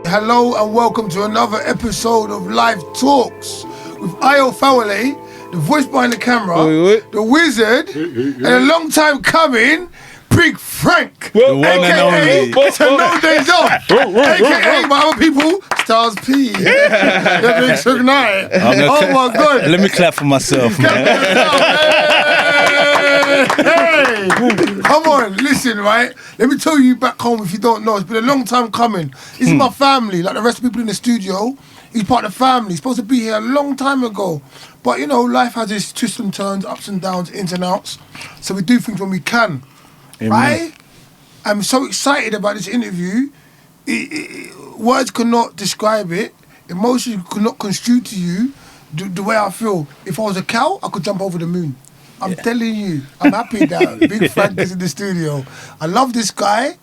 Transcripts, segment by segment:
Hello and welcome to another episode of Live Talks with Fawole, the voice behind the camera, the wizard, and a long time coming, Big Frank, aka To No Days Off, aka my other people, Stars P, the Big Suge Knight. Oh my God! Let me clap for myself, man. Hey, come on, listen, right? Let me tell you back home if you don't know, it's been a long time coming. This is my family, like the rest of the people in the studio. He's part of the family. He's supposed to be here a long time ago. But you know, life has its twists and turns, ups and downs, ins and outs. So we do things when we can. Amen. Right? I'm so excited about this interview. Words cannot describe it. Emotions cannot construe to you the way I feel. If I was a cow, I could jump over the moon. I'm telling you, I'm happy that Big Frank is in the studio. I love this guy.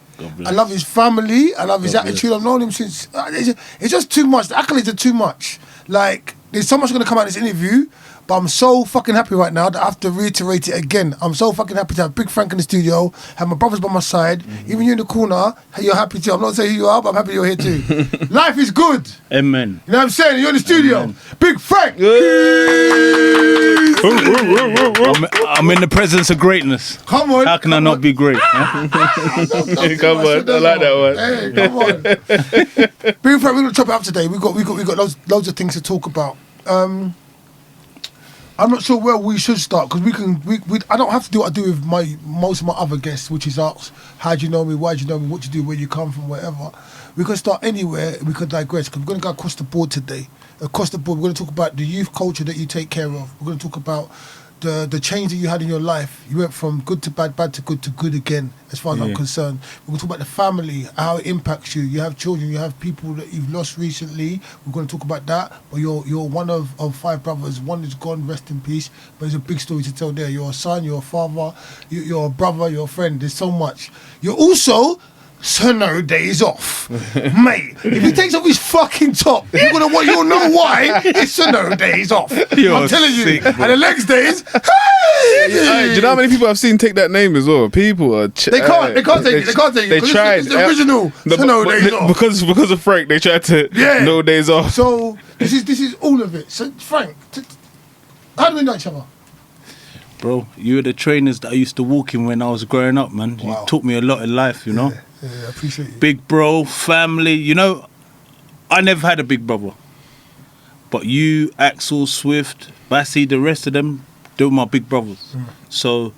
I love his family. I love his attitude. I've known him since... It's just too much. The accolades are too much. Like, there's so much going to come out of this interview, but I'm so fucking happy right now that I have to reiterate it again. I'm so fucking happy to have Big Frank in the studio, have my brothers by my side. Even you in the corner, you're happy too. I'm not saying who you are, but I'm happy you're here too. Life is good. Amen. You know what I'm saying? You're in the studio. Amen. Big Frank. I'm in the presence of greatness. Come on. How can I not be great? Come on. I like that one. Hey, come on. Big Frank, we're going to chop it up today. We got loads of things to talk about. I'm not sure where we should start because I don't have to do what I do with most of my other guests, which is ask, how do you know me, why do you know me, what you do, where you come from, whatever. We could start anywhere, we could digress because we're going to go across the board today. Across the board, we're going to talk about the youth culture that you take care of. We're going to talk about the change that you had in your life. You went from good to bad, bad to good again, as far as I'm concerned. We're going to talk about the family, how it impacts you. You have children, you have people that you've lost recently. We're going to talk about that. But you're one of 5 brothers. One is gone, rest in peace. But there's a big story to tell there. You're a son, you're a father, you're a brother, you're a friend. There's so much. You're also... So no days off. Mate, if he takes off his fucking top, you'll know why it's so no days off. I'm telling you. Bro. And the next day is, hey! Do you know how many people I've seen take that name as well? People are... They can't take it. They tried. It's the original. So no days off. Because of Frank, they tried to no days off. So this is all of it. So Frank, how do we know each other? Bro, you were the trainers that I used to walk in when I was growing up, man. Wow. You taught me a lot in life, you know? Yeah, I appreciate you. Big bro, family, you know, I never had a big brother. But you, Axel, Swift, Bassy, the rest of them, they were my big brothers. So,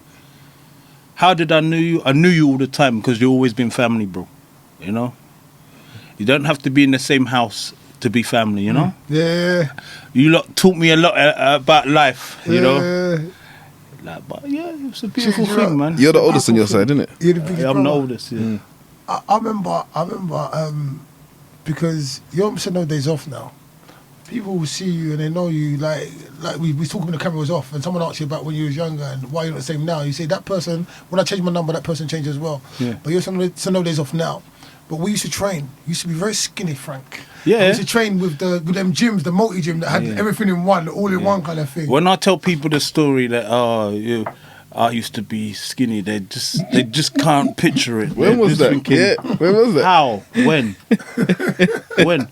how did I know you? I knew you all the time because you've always been family, bro. You know? You don't have to be in the same house to be family, you know? Yeah. You lot taught me a lot about life, you know? But yeah, it's a beautiful thing, man. You're the oldest on your side, isn't it? You're the biggest I'm brother. the oldest, yeah. I remember, because you're so no days off now. People will see you and they know you like we talking when the camera was off and someone asked you about when you was younger and why you're not the same now. You say that person, when I changed my number, that person changed as well. Yeah. But you're so no days off now. But we used to train. You used to be very skinny, Frank. Yeah. We used to train with them gyms, the multi-gym that had everything in one, all in one kind of thing. When I tell people the story that, I used to be skinny, they just can't picture it. When was that? Thinking, when was that? How? When? When?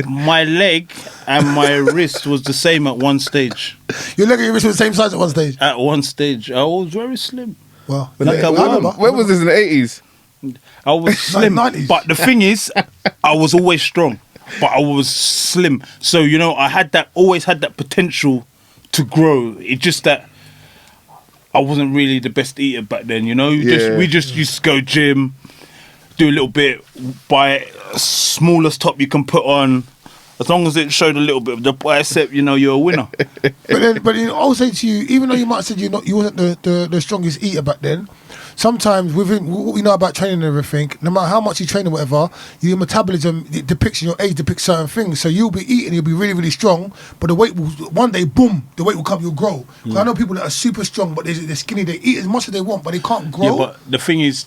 My leg and my wrist was the same at one stage. Your leg and your wrist were the same size at one stage? At one stage. I was very slim. Well, when was this, in the 80s? I was slim, 90s. but the thing is, I was always strong, but I was slim. So, you know, I always had that potential to grow. It's just that I wasn't really the best eater back then, you know? We just used to go gym, do a little bit, buy a smallest top you can put on. As long as it showed a little bit of the bicep, you know, you're a winner. but I'll say to you, even though you might have said you wasn't the strongest eater back then, sometimes within what we know about training and everything, no matter how much you train or whatever, your metabolism depicts, your age depicts certain things. So you'll be eating, you'll be really, really strong, but the weight will, one day, boom, the weight will come, you'll grow. I know people that are super strong, but they're skinny, they eat as much as they want, but they can't grow. Yeah, but the thing is,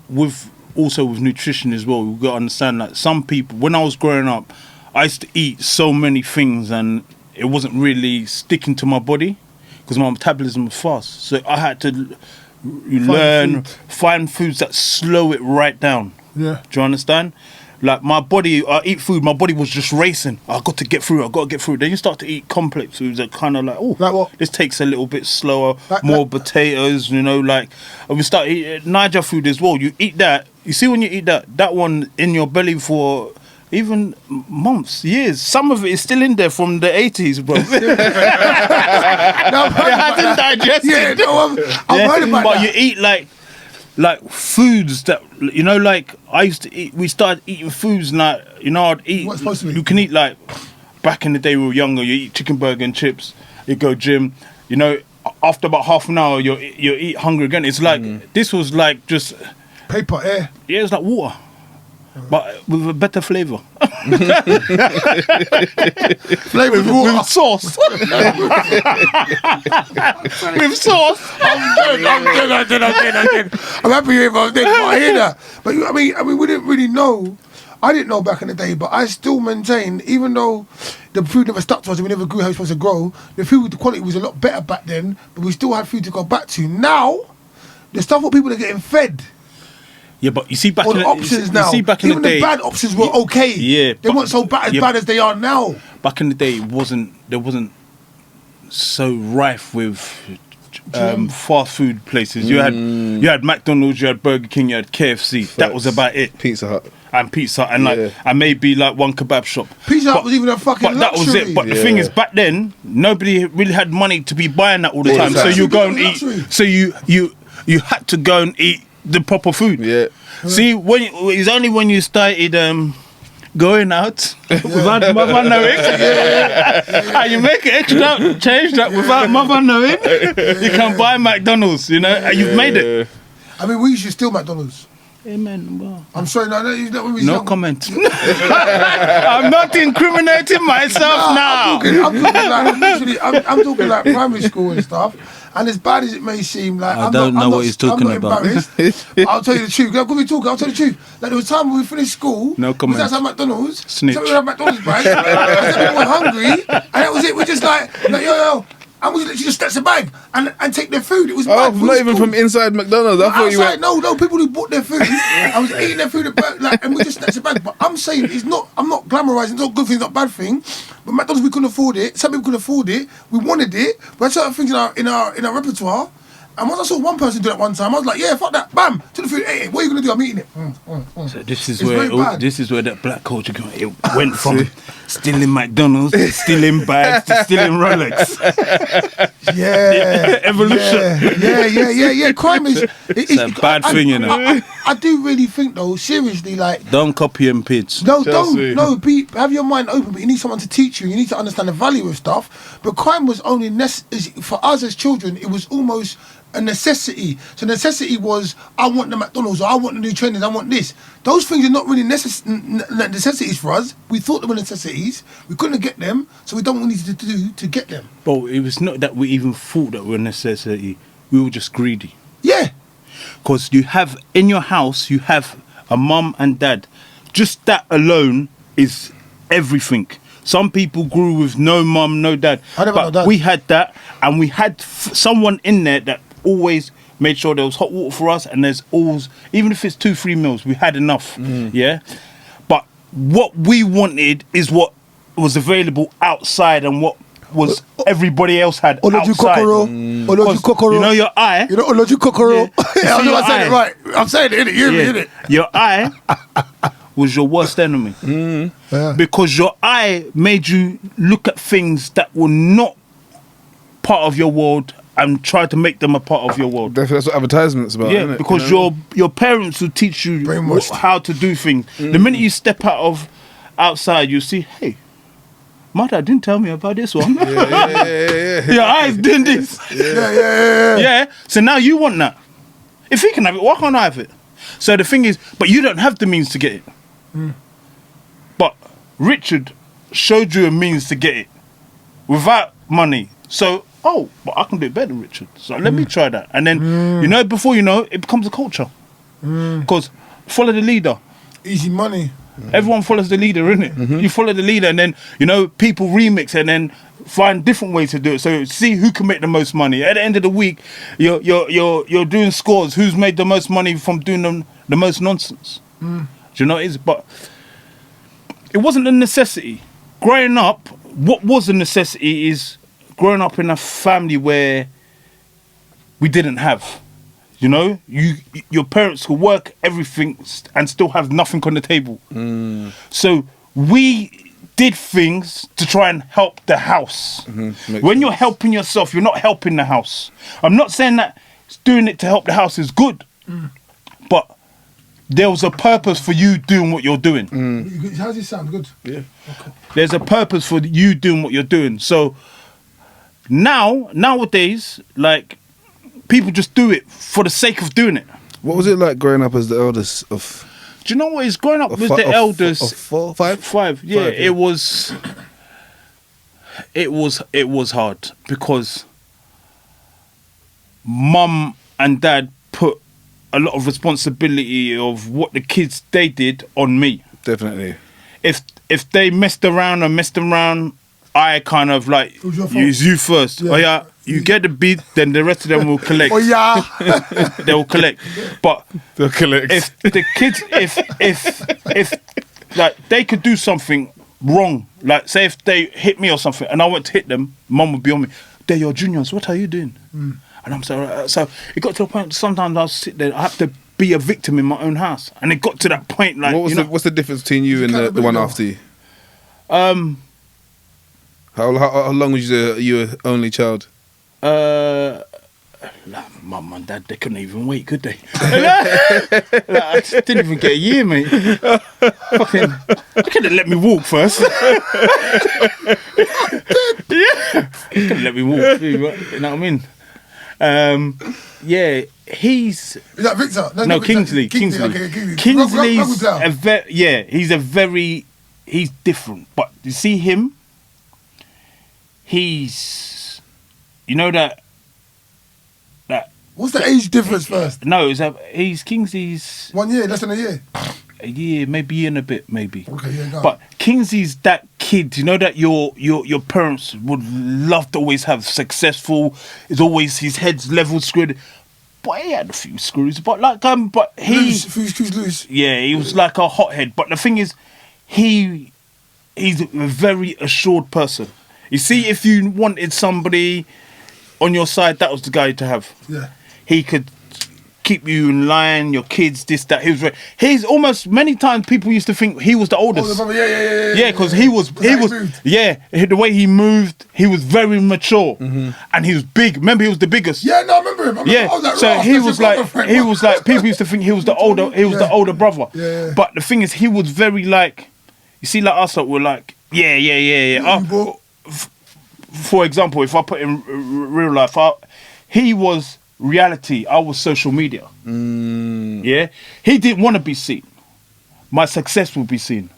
with nutrition as well, you've got to understand that some people, when I was growing up, I used to eat so many things and it wasn't really sticking to my body because my metabolism was fast. So I had to find foods that slow it right down. Yeah. Do you understand? like my body, I eat food, my body was just racing. I got to get through. Then you start to eat complex foods that kind of like, oh, Like what? this takes a little bit slower, Like- more potatoes, you know, like, and we start eating Niger food as well. You eat that, you see when you eat that one in your belly for even months, years. Some of it is still in there from the 80s, bro. No, I'm heard It hasn't about that. digested. Yeah, no, I've heard about but that. you eat like foods that, you know, like I used to eat. We started eating foods like, you know, I'd eat. What's supposed to be? You can eat like back in the day we were younger. You eat chicken burger and chips. You go gym. You know, after about half an hour, you eat hungry again. It's like this was like just Paper, yeah. yeah, it's like water, but with a better flavor. Flavor with water. With sauce. With sauce. I'm dead. I'm happy if I'm dead, but I hear that. But I mean, we didn't really know. I didn't know back in the day, but I still maintain, even though the food never stuck to us and we never grew how it was supposed to grow, the food, the quality was a lot better back then, but we still had food to go back to. Now, the stuff what people are getting fed, Yeah, but you see back or in the the options now, you see back in even the day, bad options were okay. Yeah, They but- weren't so bad yeah, bad as they are now. back in the day, there wasn't so rife with fast food places. You had McDonald's, you had Burger King, you had KFC. That was about it. Pizza Hut. And Pizza Hut, and Yeah. like, and maybe like one kebab shop. Pizza Hut was even a fucking But that was luxury. it. But the thing is, back then, nobody really had money to be buying that all the All the time. So time. you go and eat. Luxury. So you had to go and eat the proper food. Yeah. See, it's only when you started going out without mother knowing, and you make it extra change that without mother knowing, you can buy McDonald's, you know, and you've made it. I mean, we used to steal McDonald's. Amen. Well, I'm sorry, no, when we no young. comment. I'm not incriminating myself now. I'm talking like primary school and stuff. And as bad as it may seem, like I don't know what he's talking about. I'll tell you the truth. I'll tell you the truth. Like there was a time when we finished school. No comment. We was outside McDonald's. Snitch. So we had McDonald's bag. And then we were hungry, and that was it. We're just like yo. And we literally just snatch a bag and take their food. It was Oh, mad. We not was even cool. from inside McDonald's. I thought you Outside, were. no, people who bought their food. I was eating their food, and we just snatched the bag. But I'm saying I'm not glamorising. It's not a good thing, it's not a bad thing. But McDonald's, we couldn't afford it. Some people couldn't afford it. We wanted it. We had certain things in our repertoire. And once I saw one person do that one time, I was like, yeah, fuck that. Bam, took the food. Hey, what are you gonna do? I'm eating it. So this is It's where very bad. this is where that black culture went from stealing McDonald's to stealing bags to stealing Rolex. Yeah. Evolution. Yeah. Crime is it's a bad thing, you know. I do really think though, seriously, like Don't copy and pitch. no, Chelsea. have your mind open, but you need someone to teach you. You need to understand the value of stuff. But crime was only for us as children. It was almost a necessity. So necessity was, I want the McDonald's, or I want the new trainers, I want this. Those things are not really necessities for us. We thought they were necessities. We couldn't get them, so we done what we needed to do to get them. But it was not that we even thought that we were necessity. We were just greedy. Yeah. Because you have in your house, you have a mum and dad. Just that alone is everything. Some people grew with no mum, no dad. I never but had dad. we had that, and we had someone in there that always made sure there was hot water for us, and there's always, even if it's 2-3 meals, we had enough. Yeah. But what we wanted is what was available outside, and what was everybody else had Oloju outside. kokoro. Oloju kokoro. You know your eye. You know Oloju kokoro. Yeah. I know I said it right. I'm saying it, innit? You hear me, innit? Your eye was your worst enemy. Yeah. Because your eye made you look at things that were not part of your world and try to make them a part of your world. That's what advertisements about. Yeah, isn't it? because You know? your parents will teach you Brainwashed. how to do things. The minute you step outside, you see, hey, my dad didn't tell me about this one. Yeah. Your eyes doing this. Yeah. Yeah. So now you want that. If he can have it, why can't I have it? So the thing is, but you don't have the means to get it. But Richard showed you a means to get it without money. So, but I can do it better than Richard. So let me try that. And then, before you know, it becomes a culture. Because follow the leader. Easy money. Everyone follows the leader, innit? You follow the leader, and then people remix and then find different ways to do it. So see who can make the most money. At the end of the week, you're doing scores. Who's made the most money from doing the most nonsense? Do you know what it is? But it wasn't a necessity. Growing up, what was a necessity is growing up in a family where we didn't have. You know, your parents could work everything and still have nothing on the table. So we did things to try and help the house. When you're helping yourself, you're not helping the house. I'm not saying that doing it to help the house is good, but there was a purpose for you doing what you're doing. How's this sound? Good. Yeah. Okay. There's a purpose for you doing what you're doing. So nowadays, like, people just do it for the sake of doing it. What was it like growing up as the eldest of? Do you know what is growing up with fi- the of- elders? of 4, 5? 5, yeah, 5, yeah. it was hard because mum and dad put a lot of responsibility of what the kids they did on me. Definitely. If they messed around, I kind of like It was your fault. use you first. Yeah. Oh yeah, you get the beat, then the rest of them will collect. Oh yeah. They will collect. But The collect. if the kids, if like they could do something wrong, like say if they hit me or something, and I went to hit them, mum would be on me. They're your juniors. What are you doing? And I'm so it got to a point. Sometimes I'll sit there. I have to be a victim in my own house, and it got to that point. Like, what was you know, what's the difference between you and the one after you? How long was you an only child? Like, mum and dad, they couldn't even wait, could they? Like, I just didn't even get a year, mate. Fucking, they could have let me walk first. Yeah, could have let me walk. You know what I mean? Yeah, he's Is that Victor? no Victor. Kingsley. Okay, Kingsley's Kingsley player. he's different. But you see him, he's, you know that. What's the age difference first? No, he's Kingsley's 1 year, less than a year. a year, maybe year and a bit, maybe. Okay, yeah, go on. But Kingsley's that kid, you know, that your parents would love to always have successful. Is always his head's level screwed. But he had a few screws. But like but he Loose. yeah, he was like a hothead. But the thing is, he's a very assured person. You see, if you wanted somebody on your side, that was the guy to have. Yeah. He could keep you in line, your kids, this, that. He's almost, many times people used to think he was the oldest. Oh, the brother, yeah. Yeah, because he was, moved. yeah, the way he moved, he was very mature, and he was big. Remember, he was the biggest. Yeah, no, I remember him. Yeah, I was like, so Ross, he that's was your like, brother, friend. he was like, people used to think he was the older brother. Yeah. But the thing is, he was very like, you see, like us, like, we're like, yeah. But For example, if I put in real life, he was reality, I was social media. Yeah, he didn't want to be seen. My success would be seen.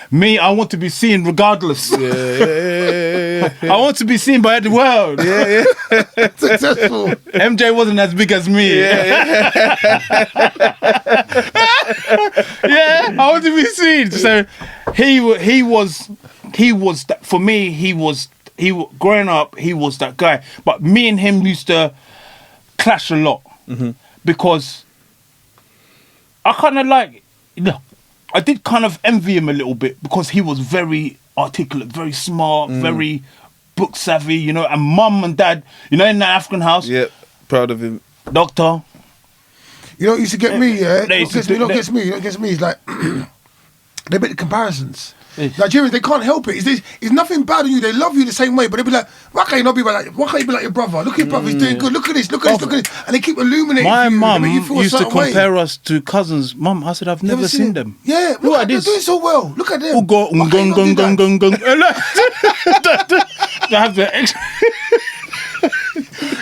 Me, I want to be seen regardless. Yeah. I want to be seen by the world. successful. MJ wasn't as big as me. Yeah, I want to be seen. So he was that, for me. Growing up, he was that guy. But me and him used to clash a lot because I kind of like, I did kind of envy him a little bit because he was very articulate, very smart, very book savvy, you know. And mum and dad, you know, in that African house, Yep. Proud of him. doctor. You know what used to get me, yeah? They used to do- You know what gets me? It's like, they make the comparisons. Yeah. Nigerians, they can't help it. It's nothing bad on you. They love you the same way, but they be like, why can't you not be like? Why can't you be like your brother? Look at your brother, he's doing good. Look at this, look at this. And they keep illuminating My you. They mum make you feel a used to certain way. compare us to cousins. Mum, I said, I've never seen it? them. Yeah, Look at they're this. doing so well. Look at them. Oh, go, Why can't you not do that? They have the extra.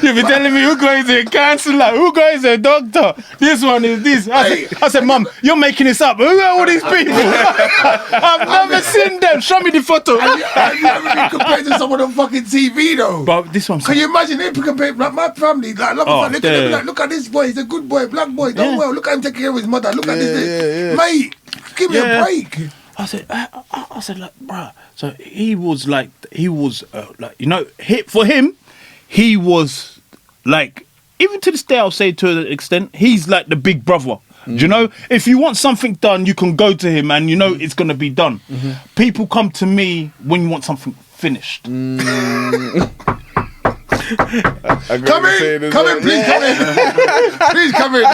You be telling me who goes a counselor, who goes a doctor. This one is this. I said, Mum, you're making this up. Who are all these people? I've never seen them. Show me the photo. Have you ever been compared to someone on fucking TV though? But this one, Can you imagine if you compare like my family, like, look at this boy, he's a good boy, black boy, done well. Look at him taking care of his mother. Look at this, mate. Give me a break. I said, like, bruh. So he was like, you know, for him, he was like, even to this day, I'll say to an extent, he's like the big brother. Do you know? If you want something done, you can go to him and you know it's going to be done. People come to me when you want something finished. Come in, please come in. Please come in.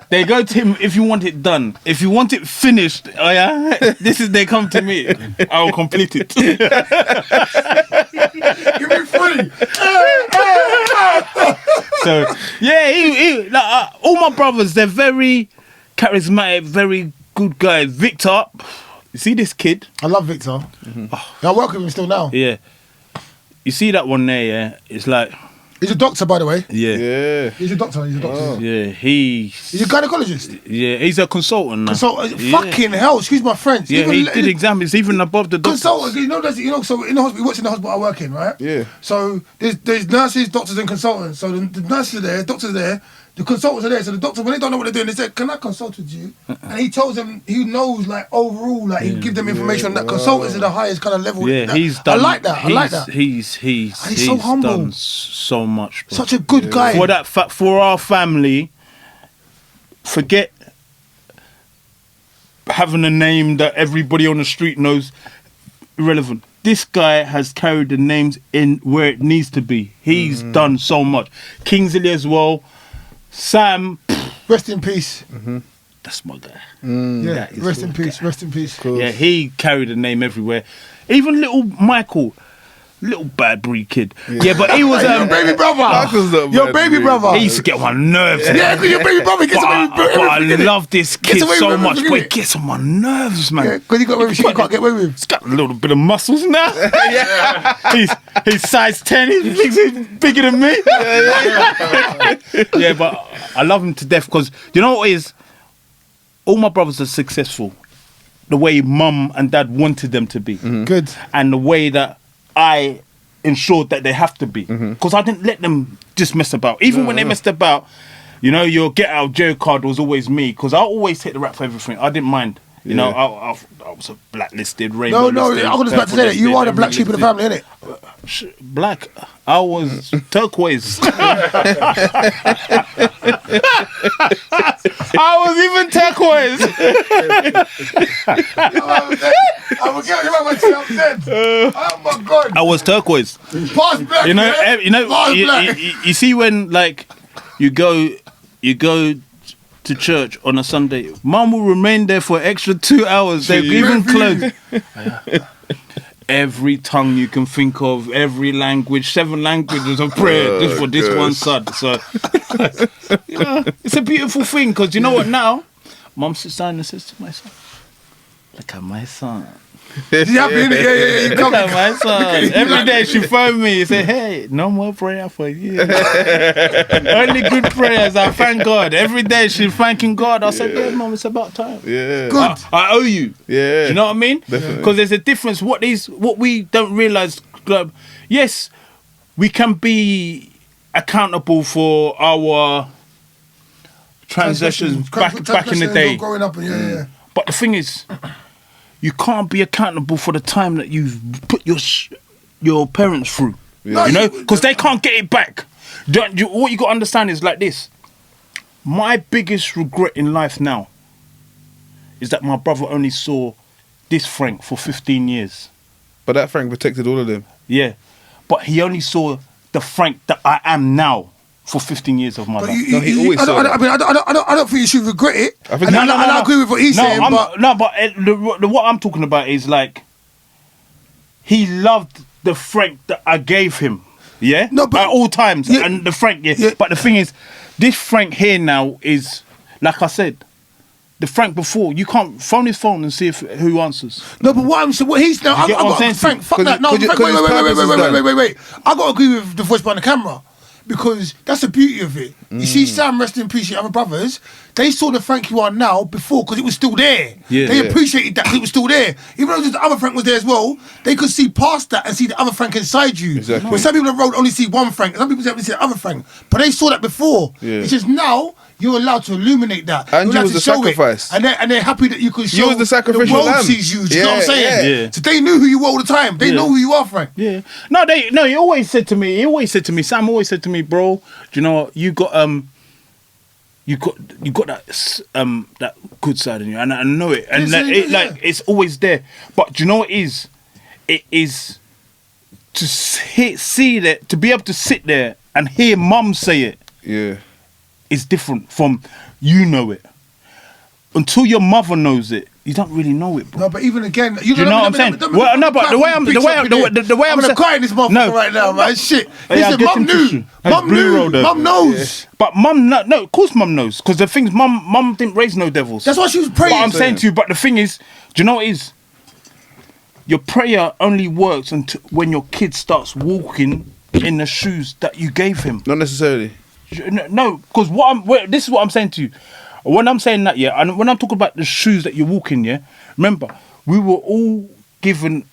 They go to him if you want it done. If you want it finished, oh yeah, they come to me. I will complete it. Give me free. So yeah, all my brothers, they're very charismatic, very good guys. Victor, you see this kid? I love Victor. I work with him still now. Yeah. You see that one there, yeah? It's like... He's a doctor, by the way. Yeah. He's a doctor. Yeah, He's a gynecologist. Yeah, he's a consultant now. Fucking hell, excuse my French. Yeah, he did exams, even above the doctors. Consultant, so in the hospital, he works in the hospital I work in, right? Yeah. So there's nurses, doctors and consultants. So the nurses are there, doctors are there, the consultants are there. So the doctor, when they don't know what they're doing, they say, can I consult with you? And he tells them, he knows like overall, like he give them information that consultants are the highest kind of level. Yeah, he's done. I like that. He's so humble. Done so much, bro. Such a good guy. For our family, forget having a name that everybody on the street knows. Irrelevant. This guy has carried the names in where it needs to be. He's done so much. Kingsley as well. Sam, rest in peace. That's my guy. Yeah, rest in peace. Rest in peace. Yeah, he carried a name everywhere. Even little Michael, little bad breed kid. Yeah, but he was your baby brother. Your baby brother. He used to get on my nerves. Yeah, because your baby brother gets on my nerves. But I love this kid so much. But he gets on my nerves, man. Yeah, because he got away with shit you can't get away with. He's got a little bit of muscles now. He's size 10. He thinks he's bigger than me. Yeah, but I love him to death because you know what it is? All my brothers are successful the way mum and dad wanted them to be. Good. And the way that I ensured that they have to be. Because I didn't let them just mess about. Even when they messed about, you know, your get out of jail card was always me. Because I always hit the rap for everything. I didn't mind. You know, I was a blacklisted, rainbow listed. I was about to say that. You are the black sheep of the family, innit? Black. I was turquoise. I was even turquoise. I'm forgetting about what you said. Oh my God. I was turquoise. Past black. You see when like you go to church on a Sunday, mum will remain there for extra 2 hours. They're even close. Every tongue you can think of, every language, 7 languages of prayer just for this one son. So, you know, it's a beautiful thing because you know what now? Mum sits down and says to my son, look at my son. You happy, innit? Yeah. Look at my son. Every day she phone me and say, hey, no more prayer for you. Only good prayers. I thank God. Every day she's thanking God. I said, yeah, Mum, it's about time. Yeah. Good. I owe you. Yeah. Do you know what I mean? Definitely. Because there's a difference. What we don't realise, yes, we can be accountable for our transgressions back in the day. Growing up, yeah. But the thing is, you can't be accountable for the time that you've put your parents through. Yeah. You know, because they can't get it back. What you got to understand is like this. My biggest regret in life now is that my brother only saw this Frank for 15 years. But that Frank protected all of them. Yeah. But he only saw the Frank that I am now for 15 years of my life. He always saw that. I don't think you should regret it. I think I agree with what he's saying. What I'm talking about is like he loved the Frank that I gave him. Yeah. No, but at all times, yeah, and the Frank. Yeah. yeah. But the thing is, this Frank here now is like I said. The Frank before, you can't phone his phone and see who answers. No, but what he's now. I got Frank. Fuck that. No, Frank, wait. I got to agree with the voice behind the camera. Because that's the beauty of it. You see Sam, rest in peace, your other brothers, they saw the Frank you are now before because it was still there. Yeah. They appreciated that because it was still there. Even though the other Frank was there as well, they could see past that and see the other Frank inside you. Exactly. But some people on the road only see one Frank, some people only see the other Frank. But they saw that before. Yeah. It's just now you're allowed to illuminate that. And you're you allowed was to the show sacrifice. it. And they're happy that you can show You was the sacrificial world lamb. sees you. Do you know what I'm saying? Yeah. So they knew who you were all the time. They know who you are, Frank. Yeah. No, he always said to me, Sam always said to me, bro, do you know what? You got you got that good side in you, and I know it, and Yeah. it's always there. But do you know what it is? It is to see that, to be able to sit there and hear mum say it. Yeah. Is different from you know it. Until your mother knows it, you don't really know it, bro. No, but even again, you know what I'm saying? Well, no, but the way I'm gonna cry in this motherfucker right now, man. Shit. Listen, mum knew. Mum knows. But mum, no, of course mum knows. Because the thing is, mum didn't raise no devils. That's why she was praying. But I'm saying to you, but the thing is, do you know what it is? Your prayer only works until when your kid starts walking in the shoes that you gave him. Not necessarily. No, because this is what I'm saying to you. When I'm saying that, yeah, and when I'm talking about the shoes that you're walking, yeah, remember, we were all given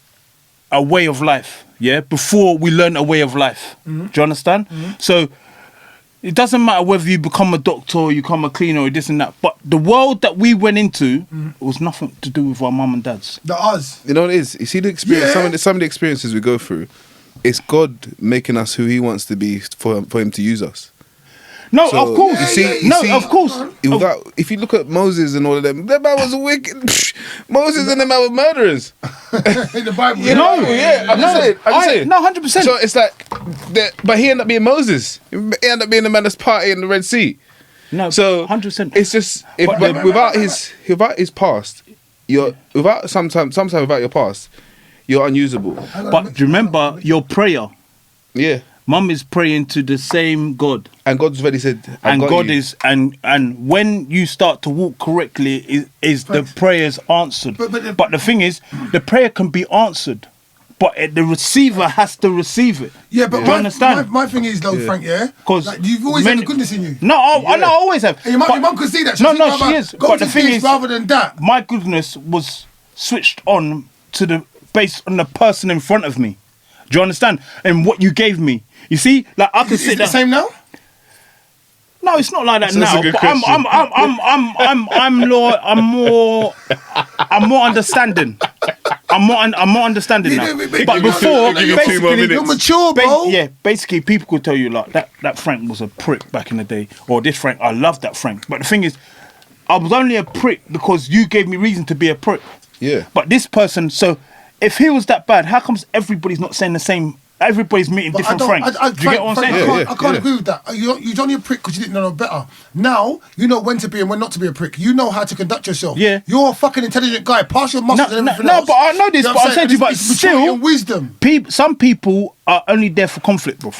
a way of life, yeah, before we learn a way of life. Do you understand? So it doesn't matter whether you become a doctor or you become a cleaner or this and that, but the world that we went into was nothing to do with our mum and dad's. The us. You know what it is? You see the experience, some of the experiences we go through, it's God making us who he wants to be for him to use us. No, So, of course. Of course. If you look at Moses and all of them, that man was a wicked. Moses and them man were murderers. In the Bible. You know, yeah. I'm just saying. No, 100%. So it's like, but he ended up being Moses. He ended up being the man that's party in the Red Sea. No, So 100%. It's just without his past, sometimes without your past, you're unusable. But do you remember your prayer? Yeah. Mum is praying to the same God. And God's already said, And God is, and when you start to walk correctly, is the prayers answered. But the thing is, the prayer can be answered, but the receiver has to receive it. Yeah, but do you understand? My thing is though, Frank, yeah? Because like, you've always had the goodness in you. No, I always have. And your mum could see that. She is. But the thing is, rather than that, my goodness was switched on based on the person in front of me. Do you understand? And what you gave me. You see, like I can sit there. Is it the same now? No, it's not like that So that's now. a good But I'm more understanding. I'm more understanding now. But before, give you 2 more minutes. You're mature, bro. Basically, people could tell you like that Frank was a prick back in the day, or this Frank, I loved that Frank. But the thing is, I was only a prick because you gave me reason to be a prick. Yeah. But this person, so if he was that bad, how comes everybody's not saying the same? Everybody's meeting different Franks. Do you get what I'm saying? I can't agree with that. You're only a prick because you didn't know no better. Now, you know when to be and when not to be a prick. You know how to conduct yourself. Yeah. You're a fucking intelligent guy. Pass your muscles and everything else. No, but I know this, You know but what I'm saying to you, but it's maturity still, and wisdom. Some people are only there for conflict, bro.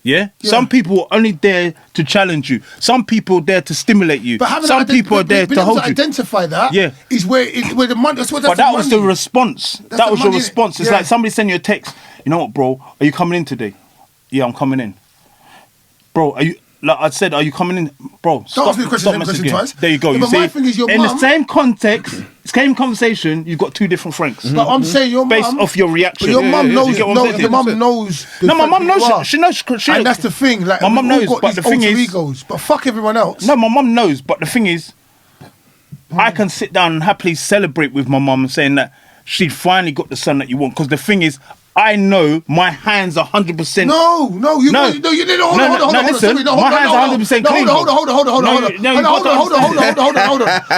Yeah? Some people are only there to challenge you. Some people are there to stimulate you. But some people are there to hold you. Identify that is where the money. That's what. But that was the response. That was your response. It's like somebody send you a text. You know what, bro? Are you coming in today? Yeah, I'm coming in. Bro, are you? Like I said, are you coming in, bro? Don't ask me the question twice. There you go. Yeah, you but see, my thing is your in mum, the same context, same conversation, you've got 2 different Franks. But I'm saying your mum, based off your reaction. But your mum knows. You get what I'm saying? Your mum knows. No, my mum knows. She knows. And that's the thing. Like my mum knows. got But these the thing alter is, egos. But fuck everyone else. no, my mum knows. But the thing is, I can sit down and happily celebrate with my mum, saying that she finally got the son that you want. Because the thing is, I know my hands are 100%. No, you didn't. Hold on. Listen, my hands are 100% clean.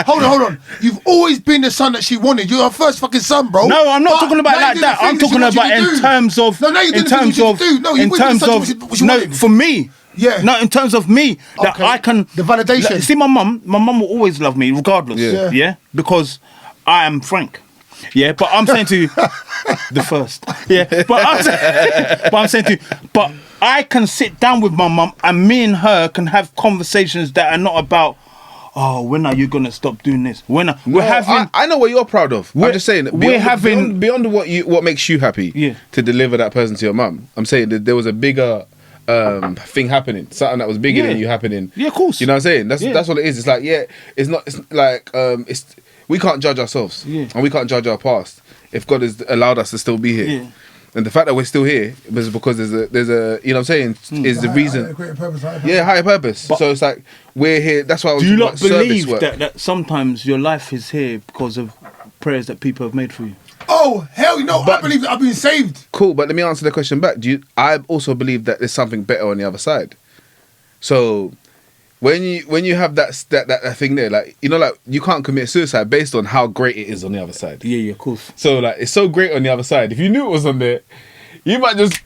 Hold on. You've always been the son that she wanted. You're her first fucking son, bro. No, I'm not talking about like that. I'm talking about in terms of. No, for me. Yeah. No, in terms of me, that I can. The validation. See, my mum will always love me regardless. Yeah. Because I am Frank. Yeah, but I'm saying to you, the first. Yeah, but I'm saying to you, but I can sit down with my mum and me and her can have conversations that are not about, oh, when are you gonna stop doing this? We're having. I know what you're proud of. I'm just saying. Beyond what makes you happy. To deliver that person to your mum. I'm saying that there was a bigger thing happening, something that was bigger than you happening. Yeah, of course. You know what I'm saying? That's what it is. It's like we can't judge ourselves, and we can't judge our past if God has allowed us to still be here. Yeah. And the fact that we're still here is because there's a you know what I'm saying, is the reason. Higher purpose. But so it's like we're here. That's why. Do you not believe that sometimes your life is here because of prayers that people have made for you? Oh hell no! I believe that I've been saved. Cool, but let me answer the question back. I also believe that there's something better on the other side. So when you have that thing there, like, you know, like, you can't commit suicide based on how great it is on the other side. Yeah, of course. So like, it's so great on the other side. If you knew it was on there, you might just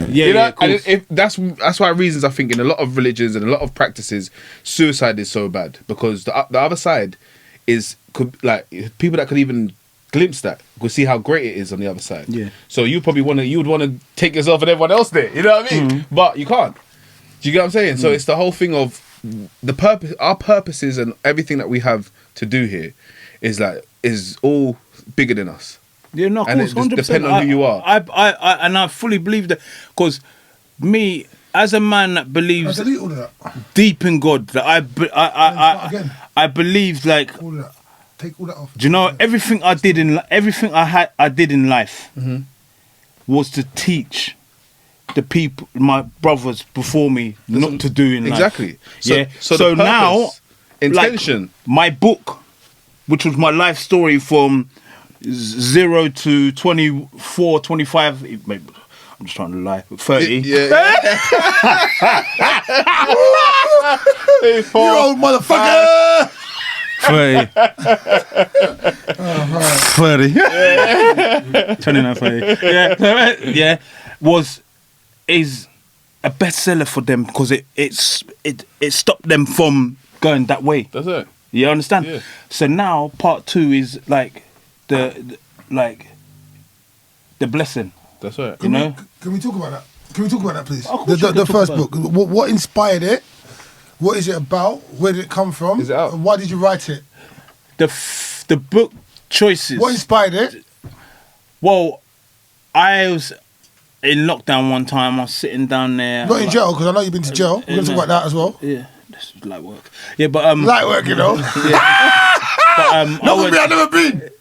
you know. And that's why reasons I think in a lot of religions and a lot of practices, suicide is so bad, because the other side could like people that could even glimpse that could see how great it is on the other side. Yeah. So you would want to take yourself and everyone else there. You know what I mean? But you can't. Do you get what I'm saying? So it's the whole thing of the purpose, our purposes, and everything that we have to do here is all bigger than us. Yeah, no, of and course, 100%. Depending on who you are. I fully believe that, because me, as a man that believes all of that. deep in God, that I believe, like, All of that. Take all that off. do you know, everything I did in life was to teach the people, my brothers before me, not to do in life. Exactly. So now, intention. like, my book, which was my life story from 0 to 24, 25, maybe, I'm just trying to lie, 30. Yeah. You old motherfucker! 30. 30. 29, 30. Yeah. Is a bestseller for them, because it stopped them from going that way. That's it. You understand? Yeah. So now part 2 is like the blessing. That's right. You know? Can we talk about that? Can we talk about that, please? Of course The first about book. What inspired it? What is it about? Where did it come from? Is it out? And why did you write it? The book choices. What inspired it? Well, I was in lockdown one time. I was sitting down there. Not in jail, because I know you've been to jail. We're going to talk about that as well. Yeah, this is light work. Yeah, but Light work, you know. but Not with me, I've never been.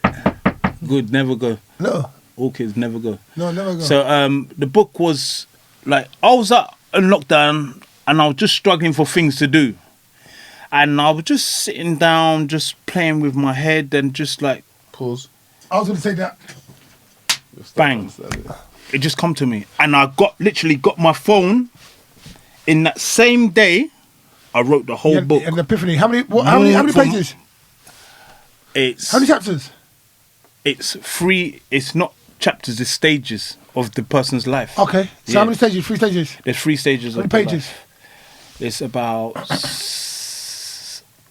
Good, never go. No. All kids never go. No, never go. So the book was like, I was up in lockdown and I was just struggling for things to do. And I was just sitting down, just playing with my head and just like... Pause. I was going to say that. Bang. It just come to me. And I literally got my phone. In that same day, I wrote the whole book. An epiphany. How many pages? How many chapters? It's 3, it's not chapters, it's stages of the person's life. Okay. So how many stages? 3 stages? There's 3 stages How of many the pages? life. It's about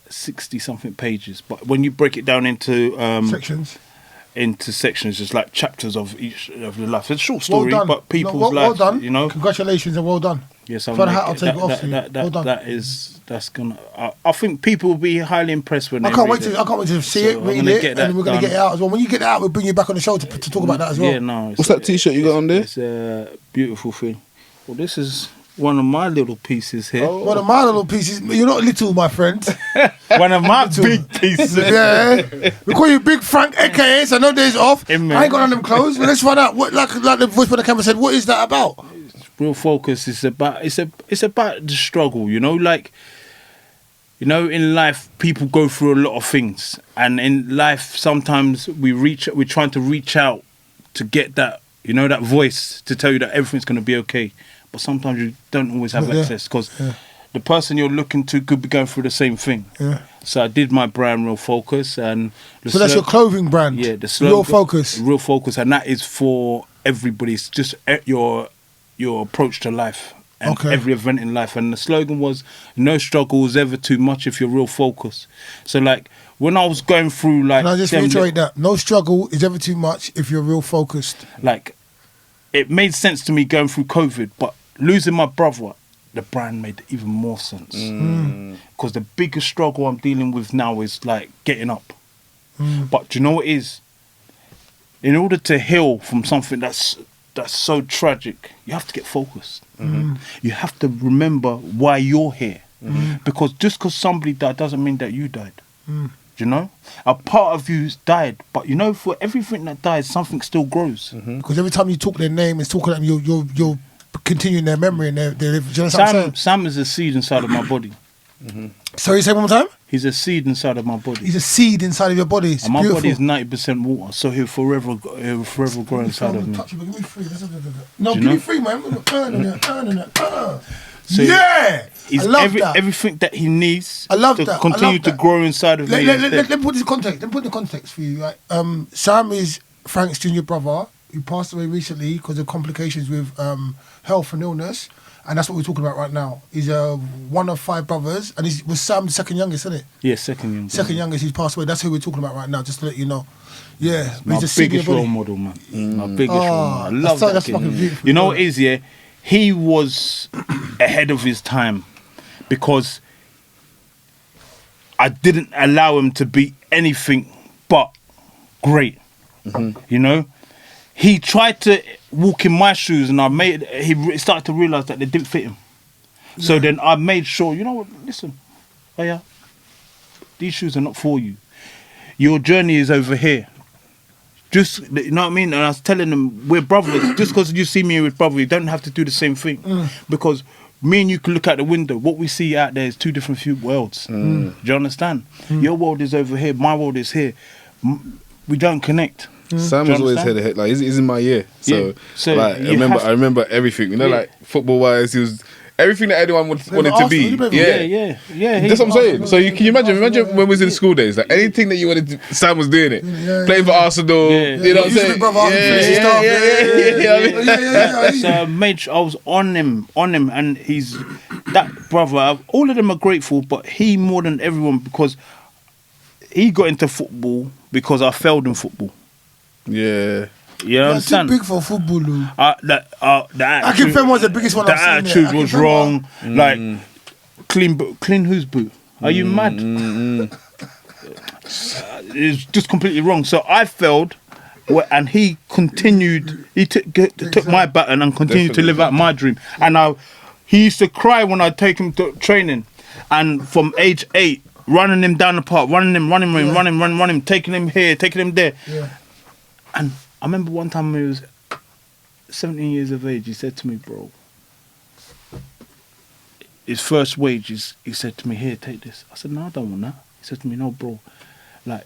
60-something pages. But when you break it down into... sections. Into sections, it's like chapters of each of the life. It's a short story, Well done. but people's well lives, done. you know. Congratulations and well done. Yes, For the hat, I'll take it off. Well done. That's gonna. I think people will be highly impressed when I they can't read wait it. I can't wait to see So it, I'm read gonna it, get that and we're going to done. get it out as well. When you get it out, we'll bring you back on the show to talk about that as well. Yeah, no. What's that T-shirt you got on there? It's a beautiful thing. Well, this is one of my little pieces here. One of my little pieces. You're not little, my friend. One of my big pieces. Yeah. We call you Big Frank, aka, so no days off. I ain't got on them clothes. But let's find out what, like the voice on the camera said, what is that about? Real focus is about it's about the struggle, you know, like, you know, in life people go through a lot of things, and in life sometimes we're trying to reach out to get that, you know, that voice to tell you that everything's going to be okay, but sometimes you don't always have access, because the person you're looking to could be going through the same thing. Yeah. So I did my brand Real Focus, and so that's your clothing brand. Yeah, the slogan, Real Focus. Real Focus, and that is for everybody. It's just your approach to life and every event in life. And the slogan was, no struggle is ever too much if you're real focused. So like when I was going through like... Can I just reiterate that? No struggle is ever too much if you're real focused. Like it made sense to me going through COVID, but losing my brother, the brand made even more sense. Because the biggest struggle I'm dealing with now is like getting up. But do you know what it is? In order to heal from something that's so tragic, you have to get focused. You have to remember why you're here. Because just because somebody died doesn't mean that you died. Do you know? A part of you died, but you know, for everything that dies, something still grows. Because every time you talk their name, it's talking at them, you're continuing their memory and their you know what I'm saying? Sam is a seed inside of my body. So you say one more time? He's a seed inside of my body. He's a seed inside of your body. It's and my beautiful. body is 90% water, so he'll forever grow inside of me. Give me free. No, give me free, man. So I love that. Everything that he needs I love to that. continue to grow inside of me. Let me put this context. Let me put the context for you. Right? Sam is Frank's junior brother. He passed away recently because of complications with health and illness, and that's what we're talking about right now. He's one of 5 brothers, and was Sam the second youngest, isn't it? Yeah, second youngest. Second youngest. He's passed away. That's who we're talking about right now. Just to let you know. Yeah, my biggest role model, man. My biggest role model. I love that. That's fucking beautiful. You know what it is, yeah? He was ahead of his time because I didn't allow him to be anything but great. You know, he tried to walk in my shoes, and he started to realize that they didn't fit him. So then I made sure, you know what? Listen, these shoes are not for you. Your journey is over here. Just, you know what I mean? And I was telling them, we're brothers. Just because you see me with brother, you don't have to do the same thing. Because me and you can look out the window. What we see out there is 2 different worlds. Do you understand? Your world is over here. My world is here. We don't connect. Sam was always head ahead. Like he's in my year, so like I remember everything. You know, like football wise, he was everything that anyone wanted to be. Yeah. That's what I'm saying. So can you imagine when we was in school days, like anything that you wanted to, Sam was doing it. Playing for Arsenal, you know what I'm saying? So I was on him, and he's that brother. All of them are grateful, but he more than everyone because he got into football because I failed in football. Yeah. You understand? Too big for football, though. The attitude, Akinfenwa was the biggest one. The attitude was wrong. Like clean whose boot? Are you mad? It's just completely wrong. So I failed, and he continued. He took my baton and continued to live out my dream. And he used to cry when I'd take him to training, and from age 8, running him down the park, running him, taking him here, taking him there. Yeah. And I remember one time when he was 17 years of age, he said to me, bro, his first wage, he said to me, here, take this. I said, no, I don't want that. He said to me, no, bro, like,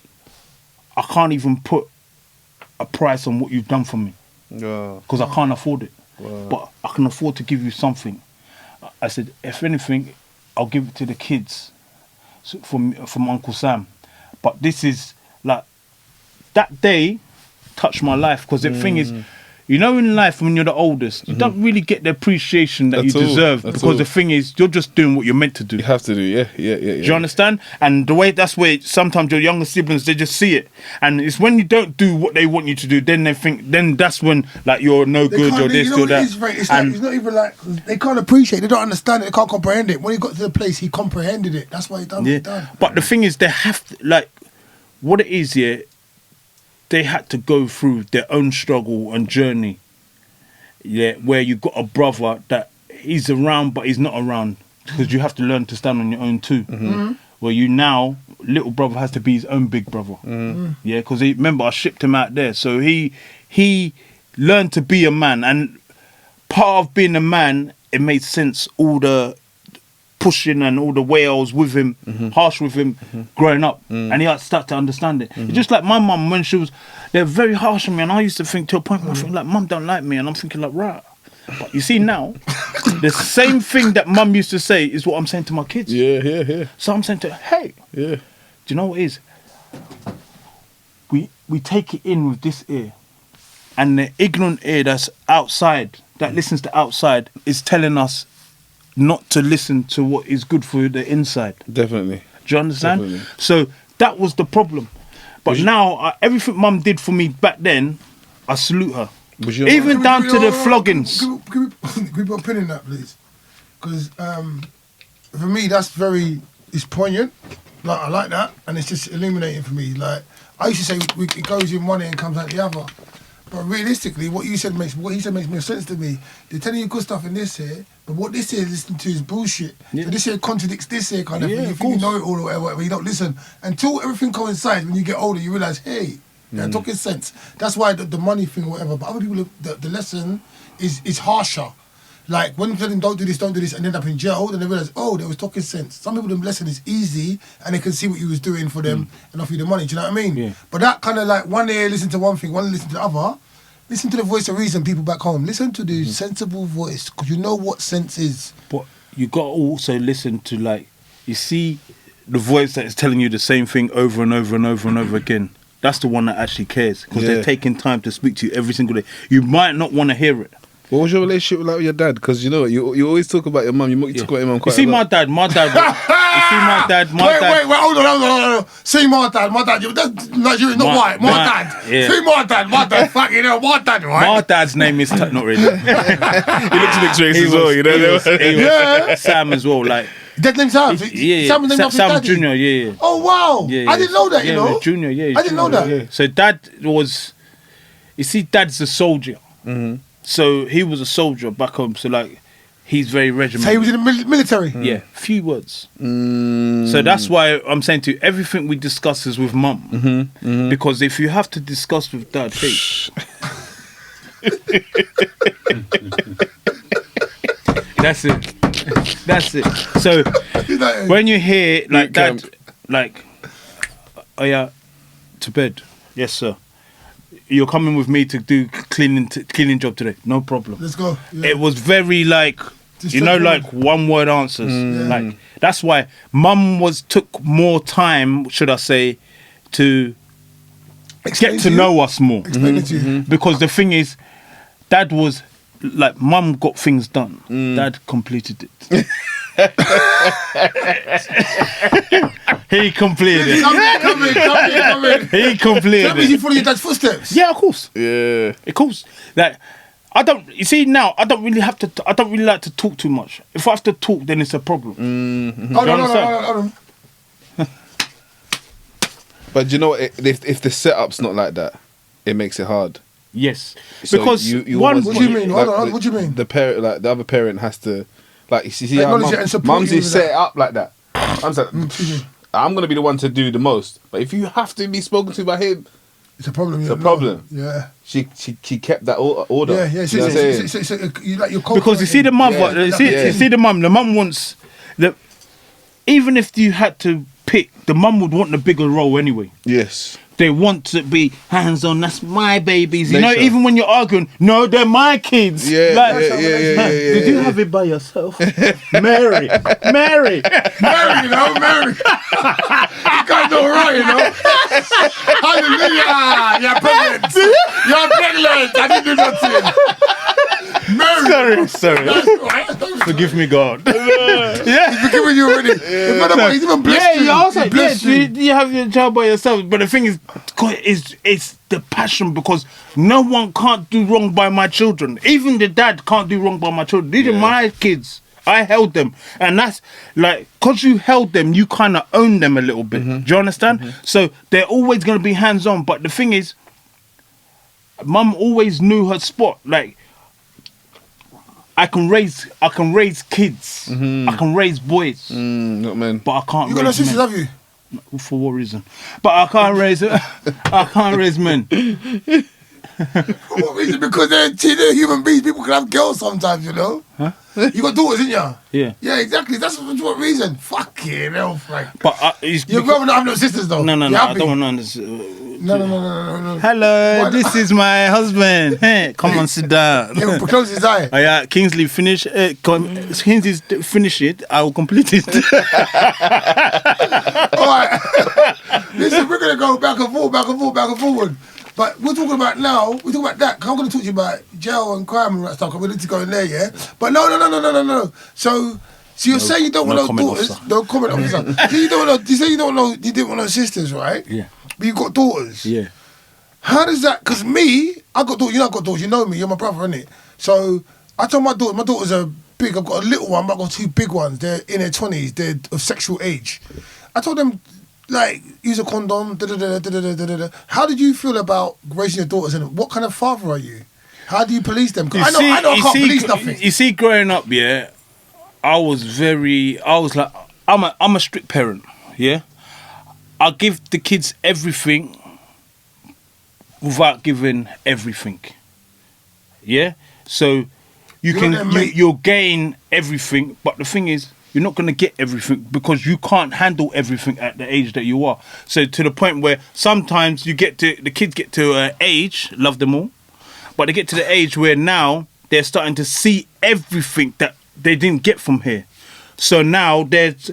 I can't even put a price on what you've done for me because I can't afford it. But I can afford to give you something. I said, if anything, I'll give it to the kids from Uncle Sam. But this is, like, that day touched my life because the thing is, you know, in life when you're the oldest, you don't really get the appreciation that you deserve because the thing is, you're just doing what you're meant to do. You have to do, yeah. Do you understand? And that's where sometimes your younger siblings, they just see it, and it's when you don't do what they want you to do, then they think, then that's when like you're no good or this or that. It's not even like they can't appreciate, they don't understand it, they can't comprehend it. When he got to the place, he comprehended it. That's why he done what he done. But the thing is, they have to, like, what it is, they had to go through their own struggle and journey. Yeah, where you got a brother that he's around but he's not around because you have to learn to stand on your own too. Where you now, little brother has to be his own big brother. Yeah, because remember I shipped him out there, so he learned to be a man, and part of being a man, it made sense. All the pushing and all the way I was with him, harsh with him, growing up, and he had to start to understand it. It's just like my mum when they're very harsh on me, and I used to think to a point where I think like, mum don't like me, and I'm thinking like, right. But you see now, the same thing that mum used to say is what I'm saying to my kids. Yeah. So I'm saying to her, hey, do you know what it is? We take it in with this ear, and the ignorant ear that's outside, that listens to outside, is telling us not to listen to what is good for the inside. Definitely. Do you understand? Definitely. So that was the problem. But now, everything mum did for me back then, I salute her. Even down to the floggings. Can we put a pin in that, please? Because for me, that's it's poignant. Like, I like that, and it's just illuminating for me. Like, I used to say it goes in one ear and comes out the other. But realistically, what he said makes more sense to me. They're telling you good stuff in this here, but what this here listening to is bullshit. So this here contradicts this here kind of thing. You think you know it all or whatever, you don't listen. Until everything coincides, when you get older, you realise, hey, they're talking sense. That's why the money thing or whatever. But other people, the lesson is harsher. Like, when you tell them don't do this, and end up in jail, then they realise, oh, they was talking sense. Some people, the lesson is easy, and they can see what you was doing for them and offer you the money. Do you know what I mean? Yeah. But that kind of like, one ear listen to one thing, one ear listen to the other. Listen to the voice of reason, people back home. Listen to the sensible voice, because you know what sense is. But you got to also listen to, like, you see the voice that is telling you the same thing over and over and over and over again. That's the one that actually cares, because they're taking time to speak to you every single day. You might not want to hear it. What was your relationship like with your dad? Because you know you always talk about your mum. You talk about your mum quite a lot. You see my dad. You see my dad. Wait, hold on. See my dad. That's Nigerian, not white. My dad. Yeah. See my dad. Fucking hell, my dad, right? My dad's name is not really. He looks mixed race as well, you know. He was Sam as well, like. Dead name Sam? Yeah. Sam named after Sam daddy? Junior, yeah. Oh, wow. Yeah, I didn't know that, you know. Junior, yeah. I didn't know that. Yeah. So dad was, you see, dad's a soldier. Mm-hmm. So he was a soldier back home. So like, he's very regimented. So he was in the military? Yeah, few words. So that's why I'm saying to you, everything we discuss is with mum. Because if you have to discuss with dad, hey. That's it. That's it. So when you hear like dad, like, oh yeah, to bed. Yes, sir. You're coming with me to do cleaning job today. No problem. Let's go. Yeah. It was very like, you know, like one word answers. Like that's why mum took more time, should I say, to get to know us more. Explain it to you. Because the thing is, dad was like, mum got things done. Dad completed it. He completed it. Come in. He completed That means you it. follow your dad's footsteps. Yeah, of course. Yeah. Of course. Like, I don't. You see now, I don't really like to talk too much. If I have to talk, then it's a problem. Oh, no. But you know what? If the setup's not like that, it makes it hard. Yes, So because you one. almost- What do you mean? like, Hold on, what do you mean? The parent, like the other parent, has to, like, you see how Acknowledge it and support mum's you is with set that. up like that. Mum's like, I'm gonna be the one to do the most. But if you have to be spoken to by him, It's a problem. It's a problem. Yeah. she kept that order. Yeah. You know what I'm saying? So you like your Because you see the mum, Yeah. you see the mum. The mum wants the. Even if you had to pick, the mum would want the bigger role anyway. Yes. They want to be hands on. That's my babies. You know, Nature. even when you're arguing, no, they're my kids. Yeah, Like, yeah. Did you have it by yourself, Mary? Mary. Mary, you know, Mary. You guys know right, you know. Hallelujah. You're pregnant. You're pregnant. I didn't do nothing. Mary. Sorry. That's right. Forgive me, God. Yeah. He's forgiving you already. He's even blessed you. You also He blessed you. you have your child by yourself. But the thing is, it's the passion, because no one can't do wrong by my children. Even the dad can't do wrong by my children. These are my kids. I held them, and that's like, because you held them, you kind of own them a little bit. Do you understand? So they're always going to be hands on. But the thing is, mum always knew her spot. Like, I can raise kids. I can raise boys, Not men. but I can't. You got no raise sisters, men. have you? For what reason? But I can't raise men. For what reason? Because they're human beings. People can have girls sometimes, you know. Huh? You got daughters, didn't you? Yeah. Yeah, exactly. That's for what reason. Fucking hell, Frank. But You're rather not have no sisters, though. no. You're I happy? don't want to understand. No. Hello, Why this is my husband. Hey, come on, sit down. Yeah, close his eye. Oh, yeah, Kingsley, finish. Kingsley, finish it. I will complete it. All right. Listen, we're going to go back and forward. But we're talking about now, we're talking about that. 'Cause I'm going to talk to you about jail and crime and that stuff. 'Cause we need to go in there, yeah? But no. So you're saying you don't want no comment, daughters. officer. No comment, officer. So you say you didn't want no sisters, right? Yeah. But you got daughters. Yeah. How does that? Because me, I got daughters. You know, I got daughters. You know me. You're my brother, innit? So I told my daughters are big. I've got a little one, but I've got two big ones. They're in their 20s. They're of sexual age. I told them, like, use a condom. How did you feel about raising your daughters? And what kind of father are you? How do you police them? 'Cause I know I can't police nothing. You see, growing up, yeah, I was like, I'm a strict parent, yeah. I give the kids everything without giving everything, yeah. So you'll gain everything, but the thing is, you're not going to get everything because you can't handle everything at the age that you are. So to the point where sometimes the kids get to an age, love them all, but they get to the age where now they're starting to see everything that they didn't get from here. So now there's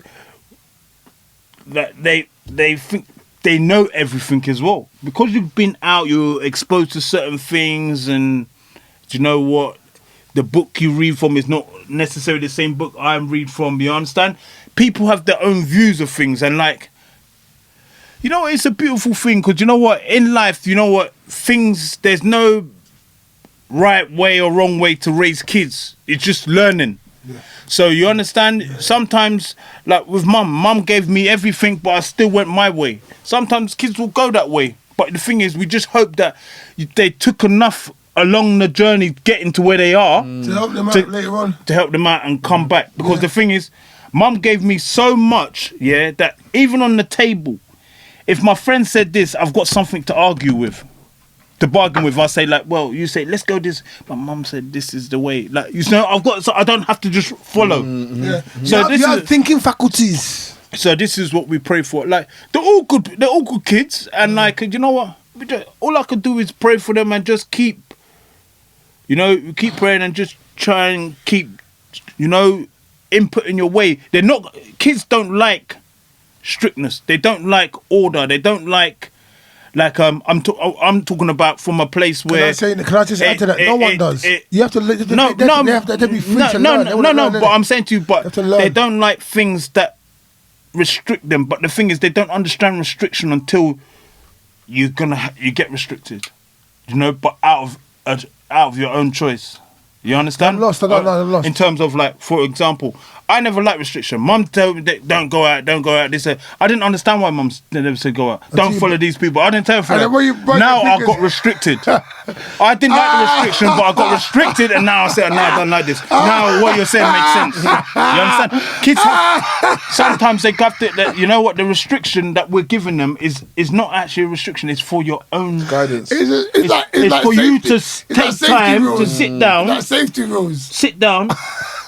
that they think they know everything as well, because you've been out, you're exposed to certain things, and do you know what? The book you read from is not necessarily the same book I read from. You understand? People have their own views of things, and like, you know, it's a beautiful thing, because you know what? In life, you know what? Things, there's no right way or wrong way to raise kids. It's just learning. Yeah. So you understand? Yeah. Sometimes, like with mum gave me everything, but I still went my way. Sometimes kids will go that way. But the thing is, we just hope that they took enough along the journey getting to where they are to help them out later on, to help them out and come back. Because the thing is, mum gave me so much, that even on the table, if my friend said this, I've got something to argue with, to bargain with. I say like, well, you say let's go this, but mum said this is the way. Like, you know, so I don't have to just follow. Yeah. So you have thinking faculties. So this is what we pray for. Like, they're all good kids, and like, you know what? All I could do is pray for them and just keep praying and just try and keep, input in your way. Kids don't like strictness. They don't like order. They don't like I'm talking about from a place where. Can I just add to that? No one does. You have to. They have to be free to learn. No. But I'm saying to you, but they don't like things that restrict them. But the thing is, they don't understand restriction until you get restricted. But out of your own choice. You understand? I'm lost. I'm lost. In terms of, like, for example, I never liked restriction. Mum told me, don't go out. They said, I didn't understand why mum never said go out. Don't follow these people. I didn't tell her that. Now I got restricted. I didn't like the restriction, but I got restricted, and now I said, no, I don't like this. Now what you're saying makes sense. You understand? Kids sometimes they have to, you know what, the restriction that we're giving them is not actually a restriction. It's for your own guidance. It's for you to take time to sit down. Like safety rules. Sit down.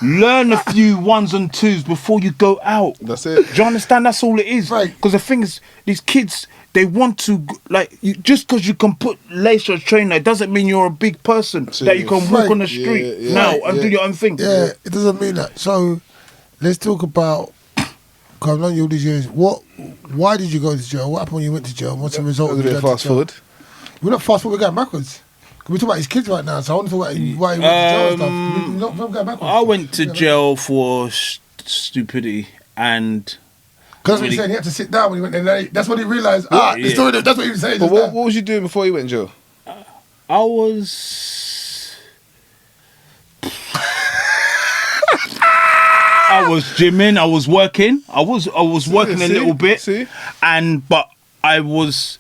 Learn a few ones and twos before you go out. That's it. Do you understand? That's all it is. Right. Because the thing is, these kids, they want to, like, just because you can put lace or trainer, it doesn't mean you're a big person. That you can walk on the street now and do your own thing. Yeah, it doesn't mean that. So, let's talk about, because I've known you all these years, why did you go to jail? What happened when you went to jail? What's the result? A bit fast forward. We're not fast forward, we're going backwards. We're talking about his kids right now, so I want to talk about why he went to jail and stuff. We're not going backwards. I went to jail for stupidity and... Because that's what he's saying, he had to sit down when he went there. That's when he realised, the story, that's what he was saying. But what was you doing before you went to jail? I was gymming, I was working. I was working a little bit. But I was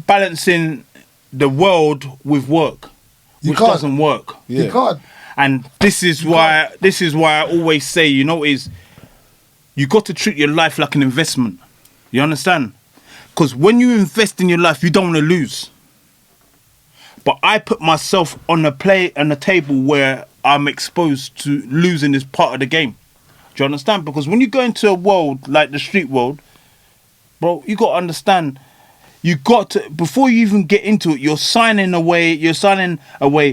balancing the world with work, which doesn't work. You can't. And this is why I always say, you got to treat your life like an investment. You understand? Because when you invest in your life, you don't want to lose. But I put myself on a table where I'm exposed to losing this part of the game. Do you understand? Because when you go into a world like the street world, bro, you got to understand, before you even get into it, you're signing away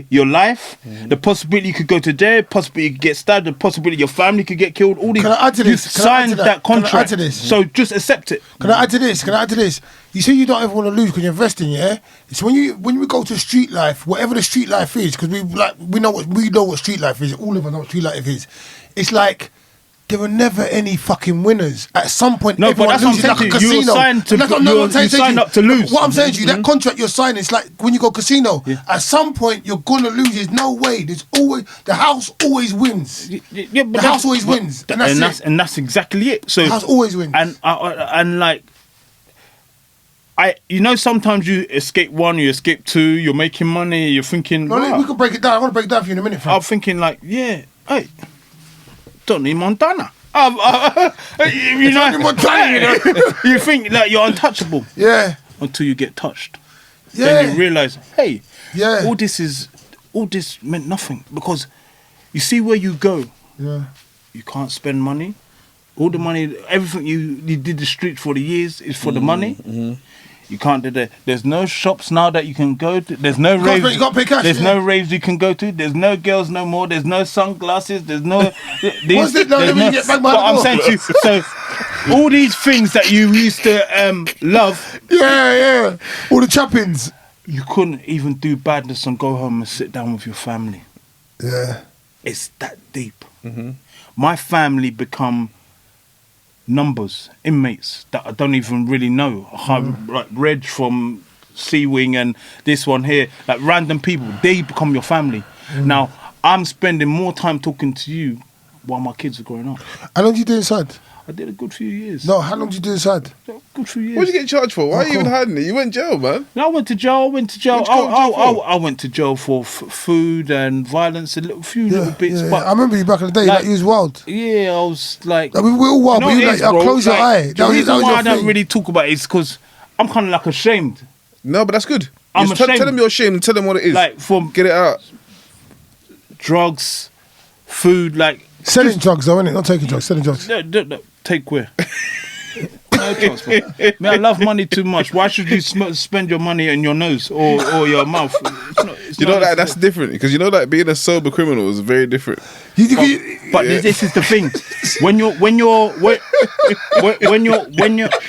your life, the possibility you could go to jail, possibility you could get stabbed, the possibility your family could get killed. All these. Can I add to this? You signed that contract. Can I add to this? So just accept it. Can I add to this? You say you don't ever want to lose because you're investing, yeah? So when we go to street life, whatever the street life is, because we know what street life is. All of us know what street life is. It's like, there were never any fucking winners. At some point, no, but that's what I'm saying to you. You signed up to lose. What I'm saying to you, that contract you're signing, it's like when you go casino. Yeah. At some point, you're gonna lose. There's no way. There's always the house always wins. Yeah, but the house always wins, and that's exactly it. So the house always wins. And like, sometimes you escape one, you escape two. You're making money. You're thinking. No, we can break it down. I want to break it down for you in a minute. I'm thinking like, hey. Tony Montana. You think like you're untouchable. Yeah. Until you get touched. Yeah. Then you realise, hey, yeah, all this meant nothing. Because you see where you go. Yeah. You can't spend money. All the money, everything you did the street for the years is for the money. Mm-hmm. You can't do that. There's no shops now that you can go to. There's no You raves. got to pay cash. There's no raves you can go to. There's no girls no more. There's no sunglasses. There's no. What's it? No, let me get back by But the I'm door. saying to you, so all these things that you used to love, Yeah. All the trappings. you couldn't even do badness and go home and sit down with your family. Yeah. It's that deep. My family become numbers, inmates that I don't even really know. Like Reg from Sea Wing and this one here, like random people, they become your family. Now, I'm spending more time talking to you while my kids are growing up. How long did you do inside? I did a good few years. No, how long did you do inside? A good few years. What did you get charged for? Why are you even hiding it? You went jail, man. No, I went to jail. What'd you go to jail for? I went to jail for food and violence, a few little bits. But I remember you back in the day, like you was wild. yeah, I was like, Like, we were all wild, you know but you what like, it is, bro? close your eye. The That was reason your why I don't thing. really talk about it is because I'm kind of like ashamed. No, but that's good. I'm Just tell ashamed. them you're ashamed and tell them what it is. Like from Get it out. drugs, food, like Selling drugs, though, innit? Not taking drugs, selling drugs. no, take where. No drugs, bro. Man, I love money too much. Why should you spend your money in your nose or your mouth? It's You know not- that's different because you know that being a sober criminal is very different. But this is the thing. When you're,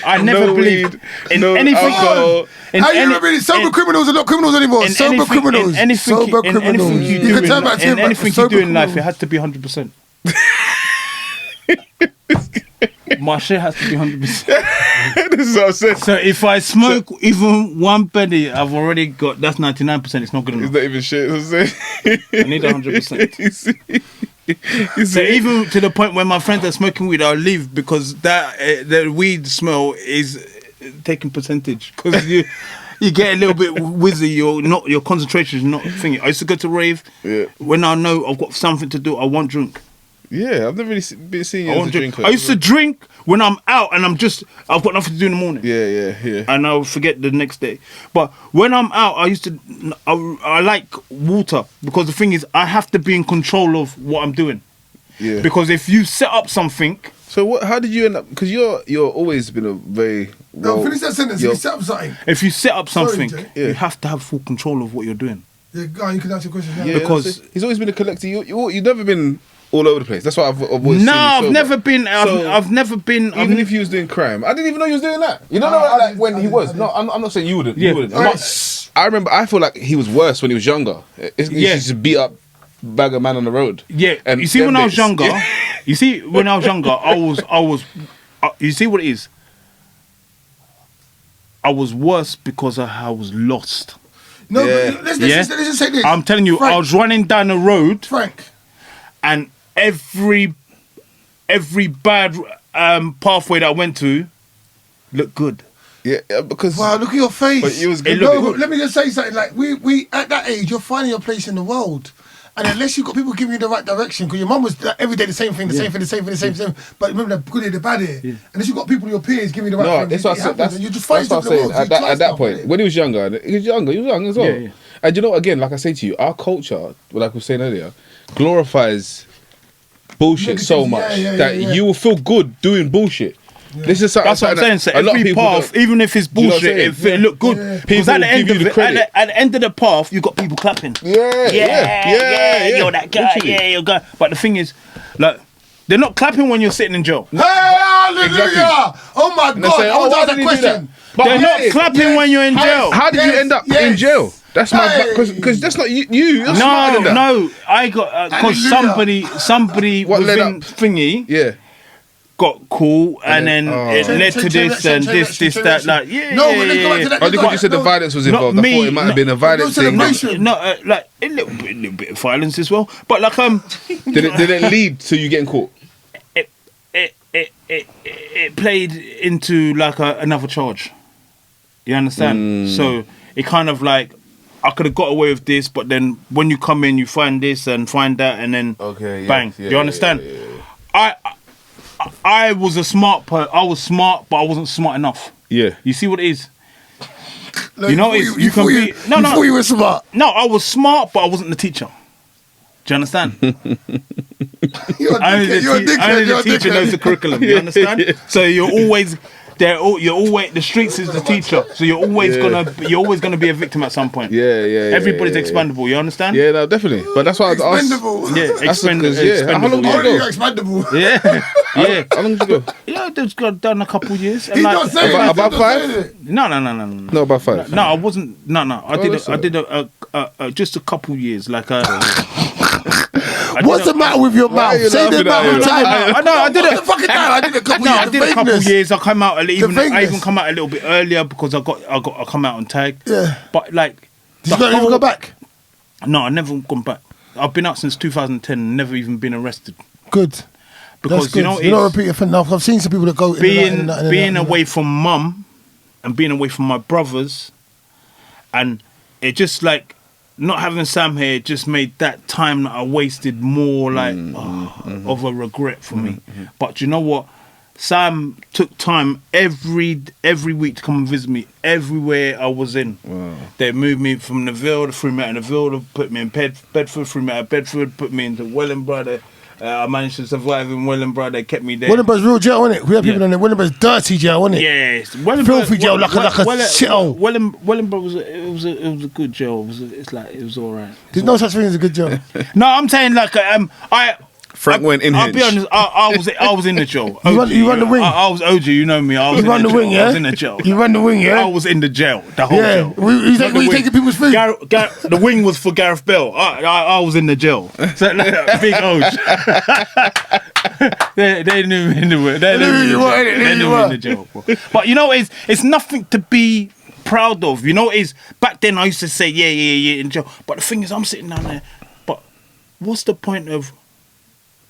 I never No believed weed, in no anything. alcohol. In How you any- not really sober in- criminals are not criminals anymore? in Sober anything- criminals. In anything, Sober in criminals. anything you You do can turn back to him, in but anything you sober do in life, it criminals. has to be 100%. My shit has to be 100%. This is what I'm saying. So if I smoke even one penny, I've already got that's 99%. It's not good It's enough. not even shit. I'm saying. I need 100%. You see? You So see? even to the point when my friends are smoking weed, I'll leave because that the weed smell is taking percentage because you get a little bit wizzy. Your concentration is not thinking. I used to go to rave. Yeah. When I know I've got something to do, I won't drink. Yeah, I've never really been seeing you I as a won't drink. drinker. I used to drink when I'm out and I've got nothing to do in the morning. Yeah. And I'll forget the next day. But when I'm out, I like water because the thing is, I have to be in control of what I'm doing. Yeah. Because if you set up something, So what? How did you end up? Because you're always been a very No, finish that sentence. you're- You set up something. if you set up Sorry, something, Jay. Yeah. you have to have full control of what you're doing. Yeah, go on, you can answer your question now. Yeah, Because- that's it. He's always been a collector. You've never been all over the place. That's why I've always seen No, you I've sober. never been. So- I've never been. Even if you was doing crime, I didn't even know you was doing that. You don't know, I like didn't- when I he didn't- was. I No, I'm not saying you wouldn't. Yeah. You wouldn't. Alright. I remember. I feel like he was worse when he was younger. He Yeah. used to beat up bag of man on the road. Yeah, And you see, them when I was bits. younger, Yeah. you see, when I was younger, I was. You see what it is? I was worse because I was lost. No, Yeah. but let's Yeah? just say this. I'm telling you, Frank, I was running down the road, Frank. and every bad pathway that I went to looked good. Yeah, because Wow, look at your face. But you was good. No, but let me just say something. Like we at that age, you're finding your place in the world, and unless you've got people giving you the right direction, because your mum was like, every day the same thing, the same thing. But remember the good day, the bad day. Unless you've got people, your peers, giving you the right no, thing, that's what I it said. happens, and you just find That's what I'm yourself in saying. the world. At that point, when he was younger, he was young as well. Yeah, yeah. And you know, again, like I say to you, our culture, like we were saying earlier, glorifies bullshit so Negativity, much yeah, that yeah. you will feel good doing bullshit. This is something That's what I'm saying. So that a lot of every people path, don't- even if it's Do you know what I'm bullshit, saying? if it look good, Yeah. because People at the end give of you the it, credit. at the end of the path, you got people clapping. Yeah, You're that guy. Literally. Yeah, you're guy. But the thing is, like, they're not clapping when you're sitting in jail. Hey, hallelujah! Exactly. Oh my And God! they say, I want to why ask did a he do question. that? But They're not yes, clapping yes, when you're in yes, jail. How did you end up in yes. jail? That's my Hey. because that's not you. You're smarter No, than that. no, I got because Hallelujah. somebody What led within up? thingy Yeah. got cool, and then- then oh. it led to Change this direction, and change this, direction, that, change like, direction. yeah. No, but let's go back to that. Only because you said the No. violence was Not involved. I me, thought it might have been a violent No thing. celebration. No, like a little bit of violence as well, but like Did it lead to you getting caught? it played into like another charge. You understand? So it kind of like I could have got away with this, but then when you come in, you find this and find that, and then Okay, yeah, bang. yeah, you understand? yeah. I was a smart I was smart, but I wasn't smart enough. Yeah. You see what it is? Look, You know, thought it's- you can thought be- you no, no. thought you were smart. No, I was smart, but I wasn't the teacher. Do you understand? You're a Only dickhead. You're a only dickhead. You're the a teacher knows the dickhead. curriculum. You understand? So you're always you're always, the streets is the teacher, so you're always gonna be a victim at some point. Everybody's expendable. You understand? Yeah, no, definitely. But that's why I was Expendable. Yeah, expendable. How long did you go? Expendable. Yeah, yeah. How long did you go? Yeah, they've done a couple years. And He's like, not saying that, about he's not 5? saying it. no. No, about 5. No, I wasn't. No. I did just a couple years. Like What's the matter with your mouth? you Say the laughing at amount of me? time. I did What it. the fucking time? I did a couple No, years. I did a couple years. I come out I even vagueness. come out a little bit earlier because I come out on tag. Yeah. But like, Did you not even go back? No, I never gone back. I've been out since 2010 and never even been arrested. Good. Because That's good. you know, you don't repeat offender. Now, I've seen some people that go being away from mum and being away from my brothers, and it just like not having Sam here just made that time that I wasted more like of a regret for me. But you know what? Sam took time every week to come and visit me everywhere I was in. Wow. They moved me from Neville, they threw me out of Neville, they put me in Bedford, threw me out of Bedford, put me into Wellingborough. I managed to survive in Wellingborough. They kept me there. Wellingboro's real jail, isn't it? We have people in it. Wellingboro's dirty jail, isn't it? Yes, Filthy jail, like a shithole. Wellingborough was a good jail. It was all right. There's no such thing as a good jail. No, I'm saying like Frank went in. I'll be honest. I was in the jail. You run the wing. I was OG. You know me. I was You run the wing, yeah? I was in the jail. You run the wing, yeah? I was in the jail. The whole Yeah. jail. Were you taking people's food? The wing was for Gareth Bell. I was in the jail. So big OG. they knew me in the jail. They knew me in the jail. Bro. But you know, it's nothing to be proud of. You know, it's back then I used to say yeah in jail. But the thing is, I'm sitting down there. But what's the point of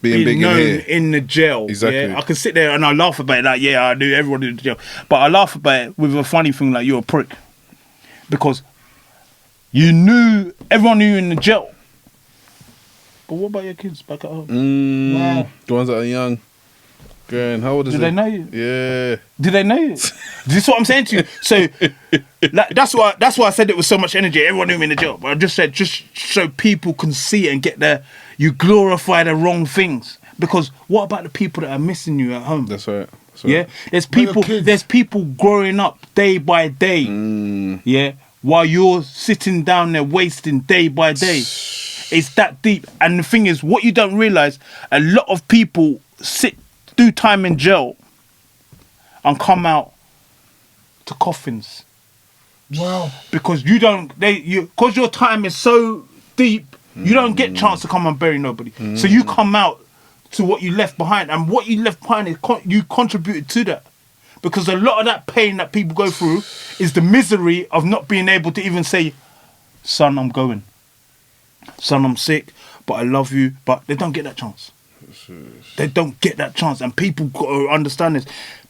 being big known in here? in the jail? Exactly. Yeah? I can sit there and I laugh about it. Like, yeah, I knew everyone in the jail. But I laugh about it with a funny thing, like you're a prick, because everyone knew you in the jail. But what about your kids back at home? Wow. The ones that are young. Grand. How old is Do it? they know you? Yeah. Do they know you? This is what I'm saying to you. So that's why I said it with so much energy. Everyone knew me in the jail. But I just said just so people can see it and get there. You glorify the wrong things. Because what about the people that are missing you at home? That's right. Yeah, there's people growing up day by day. Yeah, while you're sitting down there wasting day by day. It's that deep. And the thing is, what you don't realize, a lot of people do time in jail and come out to coffins. Wow. Because because your time is so deep, you don't get chance to come and bury nobody. So you come out to what you left behind, and what you left behind is you contributed to that. Because a lot of that pain that people go through is the misery of not being able to even say, son, I'm going. Son, I'm sick, but I love you. But they don't get that chance. They don't get that chance. And people got to understand this.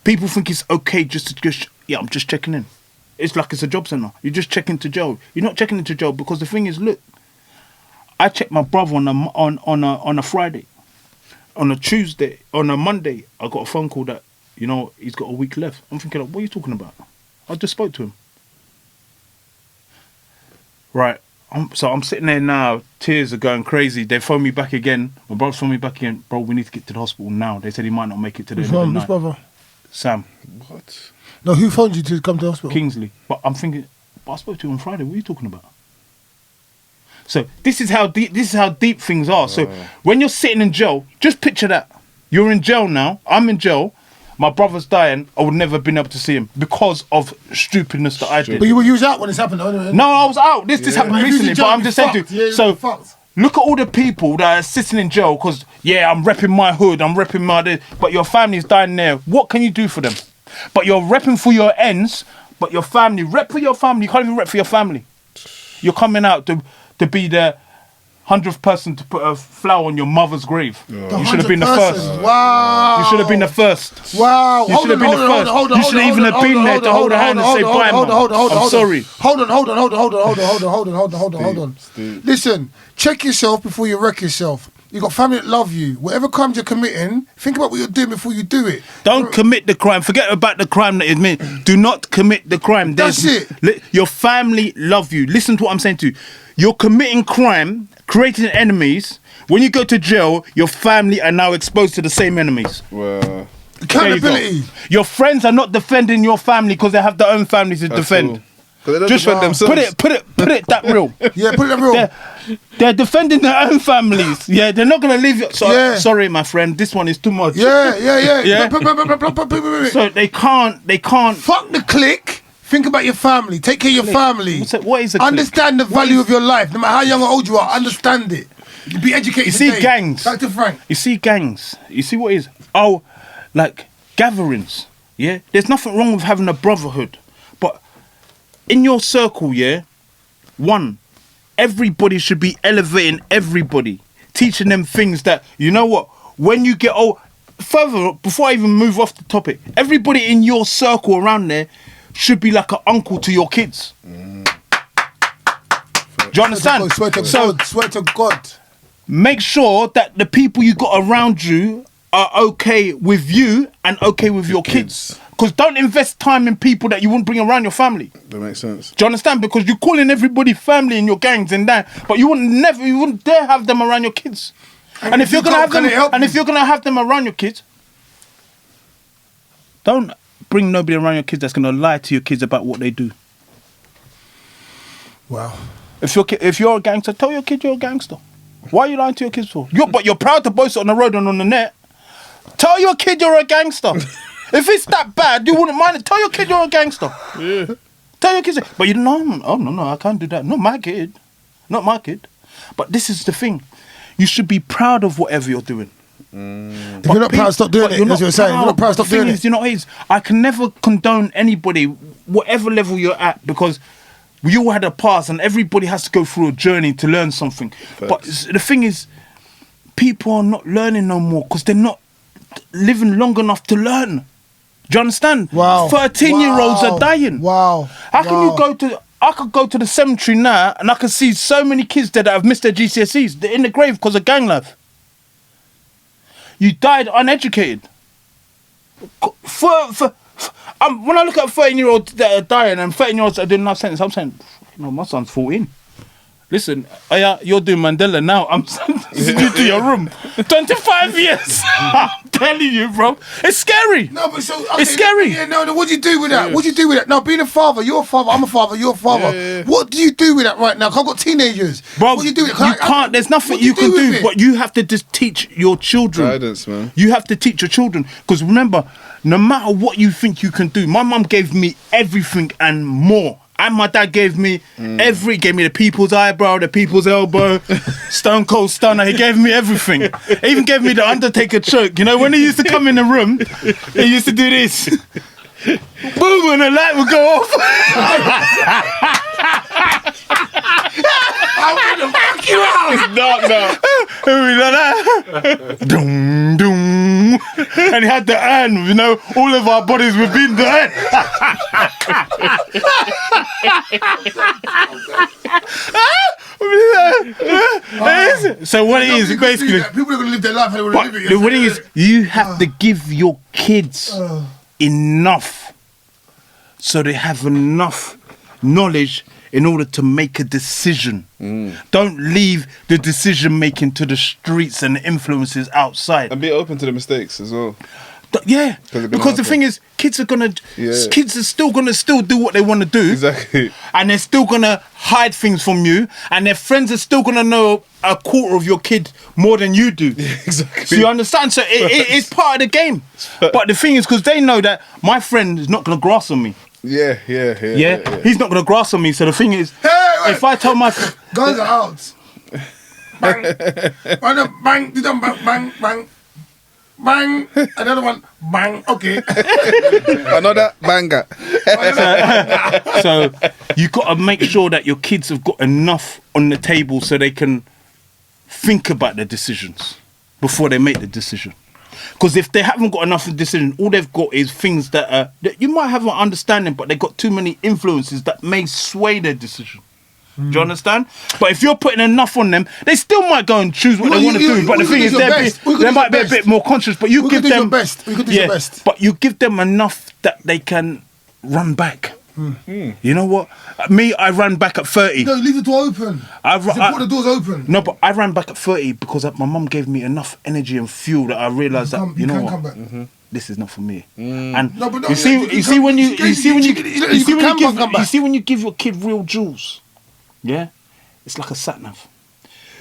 People think it's okay I'm just checking in. It's like it's a job centre. You're just checking to jail. You're not checking into jail because the thing is, look, I checked my brother on a Friday. On a Monday, I got a phone call that, he's got a week left. I'm thinking, what are you talking about? I just spoke to him. Right. So I'm sitting there now, tears are going crazy. They phoned me back again. My brother phoned me back again. Bro, we need to get to the hospital now. They said he might not make it to the end of the night. Which brother? Sam. What? No, who phoned you to come to the hospital? Kingsley. But I'm thinking, I spoke to him on Friday. What are you talking about? So this is how deep things are. So when you're sitting in jail, just picture that. You're in jail now. I'm in jail. My brother's dying. I would never have been able to see him because of stupidness that I did. But you was out when this happened, though, anyway. No, I was out. This happened But if you was recently. in But jail, I'm just saying fucked. to you. Yeah, So fucked. look at all the people that are sitting in jail because, I'm repping my hood. I'm repping my this. But your family's dying there. What can you do for them? But you're repping for your ends. But your family, rep for your family. You can't even rep for your family. You're coming out to be the 100th person to put a flower on your mother's grave. You should have been the first. Wow. You should have been the first. Wow. You should have been the first. You should even have been there to hold a hand and say bye, man. I'm sorry. Hold on. Listen, check yourself before you wreck yourself. You got family that love you. Whatever crimes you're committing, think about what you're doing before you do it. Don't commit the crime. Forget about the crime that is made. Do not commit the crime. That's it. Your family love you. Listen to what I'm saying to you. You're committing crime, creating enemies. When you go to jail, your family are now exposed to the same enemies. Well, Accountability. Your friends are not defending your family because they have their own families to defend. Because they don't Just defend themselves. put it that real. Yeah, put it that real. They're defending their own families. Yeah, they're not gonna leave you. Sorry, my friend, this one is too much. Yeah. Yeah. So they can't. Fuck the clique. Think about your family. Take care of your family. What is a clique? Understand the value of your life. No matter how young or old you are, understand it. Be educated. You see today. gangs. Back to Frank. You see gangs. You see what it is? Oh, like gatherings. Yeah, there's nothing wrong with having a brotherhood, but in your circle, yeah, everybody should be elevating everybody, teaching them things that, you know what, when you get old, further, before I even move off the topic, everybody in your circle around there should be like an uncle to your kids. Do you understand? Swear to God. Make sure that the people you got around you are okay with you and okay with your kids. Because don't invest time in people that you wouldn't bring around your family. That makes sense. Do you understand? Because you're calling everybody family in your gangs and that, but you wouldn't dare have them around your kids. And if you're gonna have them around your kids, don't bring nobody around your kids that's gonna lie to your kids about what they do. Wow. If you're a gangster, tell your kid you're a gangster. Why are you lying to your kids for? But you're proud to boast it on the road and on the net. Tell your kid you're a gangster. If it's that bad, you wouldn't mind it. Tell your kid you're a gangster. Yeah. Tell your kids. But you know, oh no, I can't do that. Not my kid. But this is the thing. You should be proud of whatever you're doing. If you're not proud, stop doing it. That's what you're saying. If you're not proud, stop doing it. You know what it is? I can never condone anybody, whatever level you're at, because we all had a past and everybody has to go through a journey to learn something. Facts. But the thing is, people are not learning no more because they're not living long enough to learn. Do you understand? Wow. 13-year-olds are dying. Wow. How can you go to... I could go to the cemetery now and I can see so many kids there that have missed their GCSEs. They're in the grave because of gang life. You died uneducated. When I look at 13-year-olds that are dying and 13-year-olds that are doing enough sentence, I'm saying, my son's 14. Listen, you're doing Mandela now. I'm sending you to your room. 25 years. I'm telling you, bro. It's scary. No, but okay, it's scary. Yeah, no, what do you do with that? What do you do with that? No, being a father, you're a father, I'm a father, you're a father. Yeah. What do you do with that right now? 'Cause I've got teenagers. Bro, what do you do with it? You can't. There's nothing you can do, but you have to just teach your children. Guidance, man. You have to teach your children. Because remember, no matter what you think you can do, my mum gave me everything and more. And my dad gave me gave me the people's eyebrow, the people's elbow, Stone Cold Stunner. He gave me everything. He even gave me the Undertaker choke. You know, when he used to come in the room, he used to do this. Boom, and the light would go off. I'm gonna fuck you out. It's dark now. Like that. Doom, doom. And he had the urn, you know, all of our bodies within the urn. So what it is, basically, people are gonna live their life how they want to live it. what it is, you have to give your kids enough so they have enough knowledge in order to make a decision. Don't leave the decision making to the streets and the influences outside. And be open to the mistakes as well. Yeah, because the thing is, kids are still gonna do what they want to do. Exactly. And they're still gonna hide things from you, and their friends are still gonna know a quarter of your kid more than you do. Exactly. So you understand? So it's part of the game. But the thing is, because they know that my friend is not gonna grass on me. Yeah. He's not gonna grass on me. So the thing is, if I tell my guns are out. Bang, bang, bang, bang. Bang, another one, bang, okay. Another banger. So you got to make sure that your kids have got enough on the table so they can think about their decisions before they make the decision. Because if they haven't got enough of the decision, all they've got is things that you might have an understanding, but they've got too many influences that may sway their decision. Do you understand? But if you're putting enough on them, they still might go and choose what they want to do. But the thing is, they might be a bit more conscious. But you give them your best. We could do your best. But you give them enough that they can run back. You know what? Me, I ran back at 30. No, leave the door open. Put the doors open. No, but I ran back at 30 because my mum gave me enough energy and fuel that I realised that you know what? Come back. this is not for me. No, but no, you see when you give your kid real jewels, yeah, it's like a sat nav.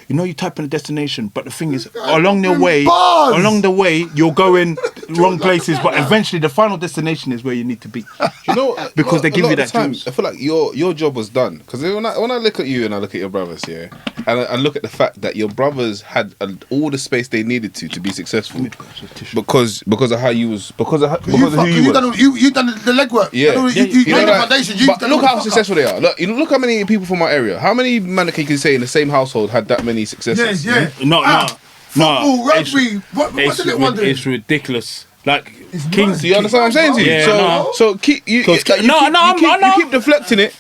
You know, you type in a destination, but the thing is, along the way, you're going wrong places, but eventually the final destination is where you need to be. You know, because they give you that time. juice. I feel like your job was done, because when I look at you and I look at your brothers, yeah, and I look at the fact that your brothers had all the space they needed to be successful, because of how you was, because of who you was. You done the legwork. Yeah, you laid the foundation. But look how successful they are. Look how many people from our area. How many men can you say in the same household had that many successes? Yeah. No. Football, rugby. What's the little one doing? It's ridiculous. Like It's Kings. Do you understand what I'm saying to you? Yeah, so keep you. You keep deflecting it.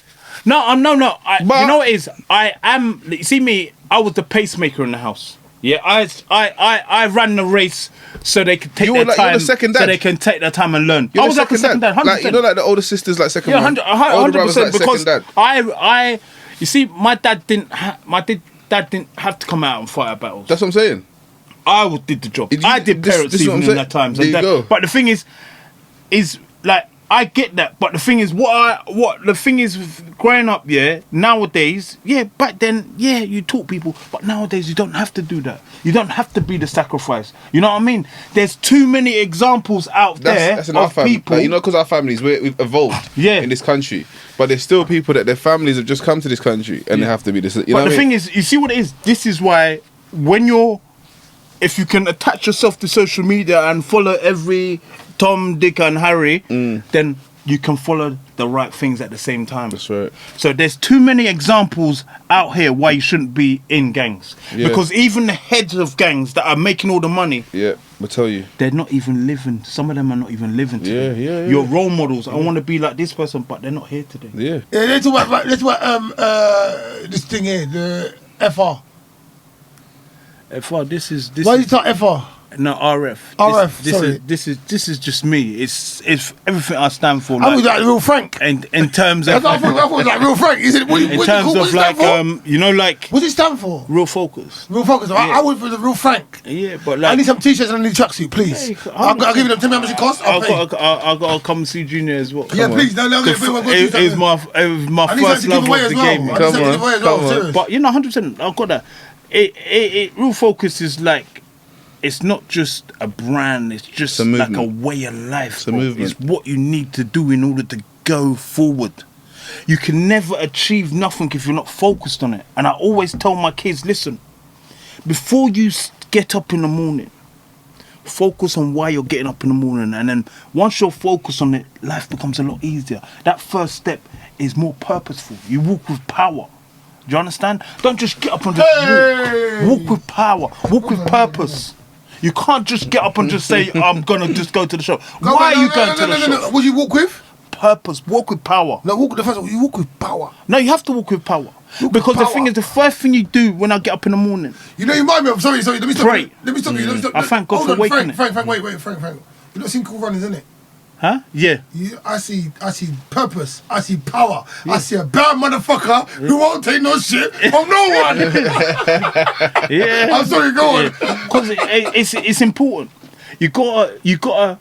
No. You know But- what it is? I am. You see me. I was the pacemaker in the house. Yeah, I ran the race so they could take You their were like- time. you're the second dad. So they can take their time and learn. You're I was like a second dad. 100%. Like, you know, like the older sisters, like second. Yeah, one. 100%. Because second dad. I. You see, my dad didn't have to come out and fight our battles. That's what I'm saying. I did the job. I did parents this is what I'm even in saying. that times. There you go. But the thing is like I get that. But the thing is, growing up, yeah, nowadays, yeah, back then, yeah, you taught people, but nowadays you don't have to do that. You don't have to be the sacrifice. You know what I mean? There's too many examples out there That's in our of family. people. Like, you know, because our families, we've evolved in this country. But there's still people that their families have just come to this country and they have to be this. You know But the what I mean? thing is, you see what it is? This is why if you can attach yourself to social media and follow every Tom, Dick and Harry, then you can follow the right things at the same time. That's right. So there's too many examples out here why you shouldn't be in gangs. Yeah. Because even the heads of gangs that are making all the money, Yeah, I tell you. they're not even living. Some of them are not even living today. Yeah. Your role models, I want to be like this person, but they're not here today. Yeah. Yeah, let's talk about this thing here, the FR. FR, this is Why you talk FR? no RF. Sorry. This is just me. It's everything I stand for. I was like real Frank. And in terms I of thought it was like real Frank. Is it? in terms of like you know, like What's it stand for? real focus. Real focus. I went for the real Frank. Yeah, but I like need some t-shirts and I need a tracksuit, please. Hey, I'll give you them. Tell me how much it costs. I'll pay. I got to come see Junior as well. Yeah, Come please. on. No, It was my I need first something to love give away of as the well. game. I need something to give away as well. Come on. Serious. But you know, 100%. I've got that. It real focus is like. It's not just a brand, it's just a like a movement. way of life. It's a bro. movement. It's what you need to do in order to go forward. You can never achieve nothing if you're not focused on it. And I always tell my kids, listen, before you get up in the morning, focus on why you're getting up in the morning. And then once you're focused on it, life becomes a lot easier. That first step is more purposeful. You walk with power. Do you understand? Don't just get up and just walk. Walk with power. Walk with purpose. You can't just get up and just say, I'm going to just go to the show. Why are you going to the show? Would you walk with? Purpose. Walk with power. No, walk the first one. You walk with power. No, you have to walk with power. with Because the power. thing is, the first thing you do when I get up in the morning, You know, you remind me of. Sorry. Let me stop Pray. you. Let me stop you. I thank God Hold for on, waking Frank, it. Frank, Frank. You not seen Cool Runnings, innit? huh? Yeah. I see purpose. I see power. I see a bad motherfucker who won't take no shit from no one. Yeah. I'm sorry, go on. Because it's important. You gotta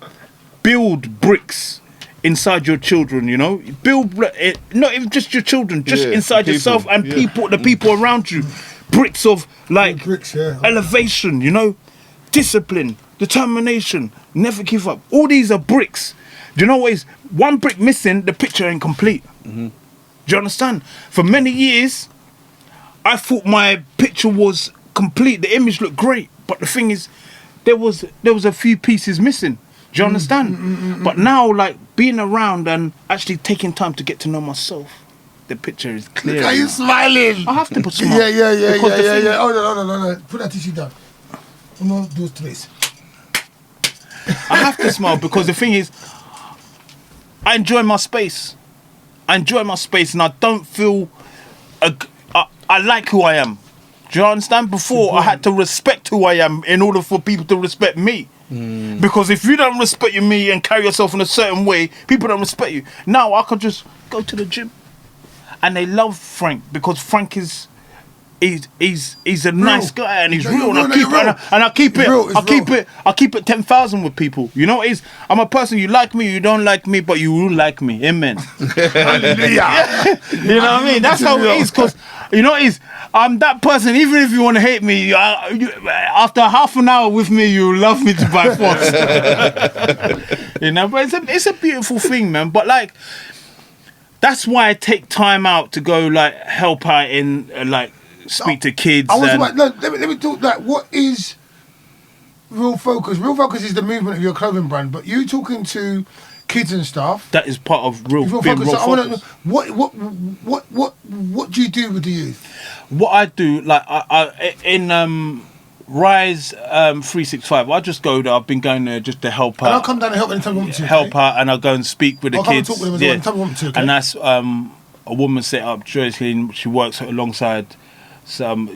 build bricks inside your children. You know, build it, not even just your children, just Yeah, inside people, yourself and yeah. the people around you. Bricks of like Bricks, yeah. elevation. You know, discipline, determination, never give up. All these are bricks. Do you know what is one brick missing? The picture ain't complete. Do you understand? For many years, I thought my picture was complete. The image looked great, but the thing is, there was a few pieces missing. Do you understand? But now, like being around and actually taking time to get to know myself, the picture is clear. Are you smiling? I have to put smile. Yeah. Because the thing- Hold on. Put that tissue down. No, those twists. I have to smile because the thing is, I enjoy my space. And I don't feel. I like who I am. Do you understand? Before I had to respect who I am in order for people to respect me. Because if you don't respect me and carry yourself in a certain way, people don't respect you. Now I can just go to the gym, and they love Frank because Frank is he's a nice guy and he's real, I keep it 10,000 with people. You know what it is? I'm a person, you like me, you don't like me, but you will like me. Amen. Hallelujah. You know what I mean? That's how it is, because you know what it is? I'm that person, even if you want to hate me, after half an hour with me, you love me by force. You know, but it's a beautiful thing, man. But like, that's why I take time out to go like help out in like speak to kids. Let me talk. Like, what is Real Focus? Real Focus is the movement of your clothing brand, but you talking to kids and stuff. That is part of Real Focus. So I want to know what do you do with the youth? What I do, like I in Rise 365, I just go there. I've been going there just to help out. And I'll come down and help anytime you want me to. Help out, and I'll go and speak with the kids. I'll talk with them as well anytime you want me to. Okay? And that's a woman set up, Joyce. She works alongside some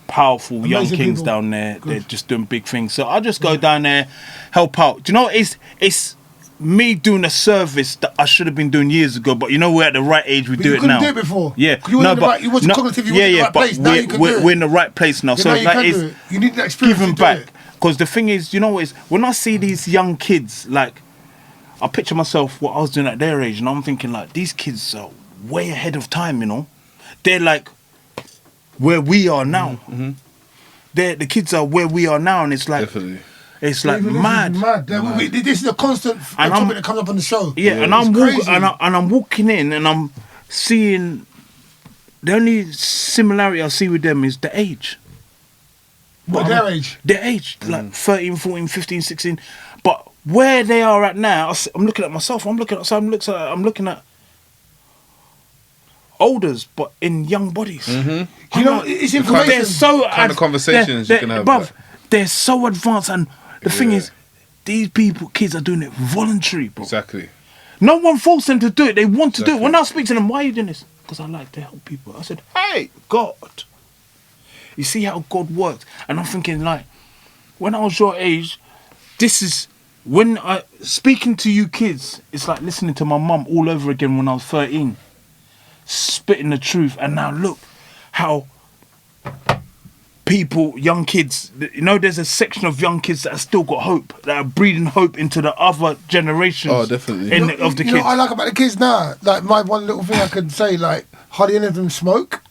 powerful amazing young kings people down there. Good. They're just doing big things. So I just go down there, help out. Do you know, it's me doing a service that I should have been doing years ago, but you know, we're at the right age, we do it now. You couldn't do it before. Yeah. You wasn't cognitive, you wasn't in the right place. Now you can do it. We're in the right place now. So you like, can do it. You need that experience giving to back. do it. Because the thing is, you know what is, when I see these young kids, like, I picture myself what I was doing at their age, and I'm thinking like, these kids are way ahead of time, you know. They're like where we are now. Mm-hmm. The kids are where we are now, and it's like, Definitely. it's like mad. This is a constant topic that comes up on the show. Yeah, and I'm walking in, and I'm seeing the only similarity I see with them is the age. What, their age? Their age, like 13, 14, 15, 16. But where they are at now, I'm looking at myself. I'm looking at olders, but in young bodies. Mm-hmm. You know, it's information. They're so kind of conversations you can have. Bruv, they're so advanced, and the thing is, these kids are doing it voluntary, bro. Exactly. No one forced them to do it. They want to do it. When I speak to them, why are you doing this? Because I like to help people. I said, hey, God. You see how God works? And I'm thinking, like, when I was your age, this is, when I, speaking to you kids, it's like listening to my mum all over again when I was 13. Spitting the truth. And now look how people, young kids, you know, there's a section of young kids that have still got hope, that are breeding hope into the other generations. Oh, definitely. Of the kids. You know what I like about the kids now? Like, my one little thing I could say, like, hardly any of them smoke.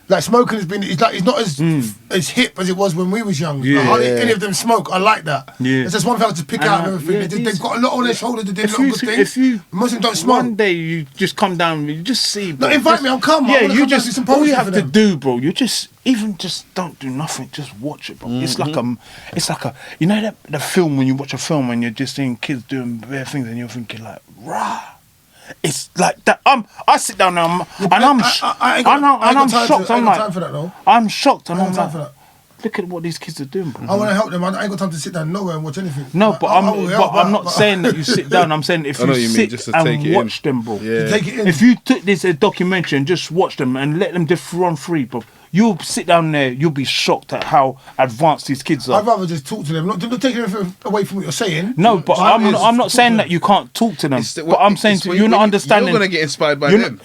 Like, smoking has been, it's not as hip as it was when we was young. Yeah. Like, hardly any of them smoke. I like that. Yeah. It's just one thing I to pick out and everything. They've got a lot on their shoulders to do a lot of good things. Most of them don't smoke. One day you just come down, you just see. No, invite me, I'll come. Yeah, you just, do some all you poetry have for to them. do, bro, you just don't do nothing, just watch it, bro. It's like a, you know that the film, when you watch a film and you're just seeing kids doing bare things and you're thinking like, rah. It's like that. I sit down now and I'm shocked. I'm like, time for that though. I'm shocked and I I'm ain't got like, time for that. look at what these kids are doing, bro. I want to help them. I ain't got time to sit down nowhere and watch anything. No, Like, but I'm not saying that you sit down. I'm saying if I know you what you mean, sit just to take and it watch in. them, bro. Yeah. Take it in. If you took this a documentary and just watch them and let them just run free, bro, you'll sit down there, you'll be shocked at how advanced these kids are. I'd rather just talk to them. Not taking anything away from what you're saying. No, but I'm not saying that you can't talk to them. But I'm saying you're not understanding. You're gonna get inspired by them.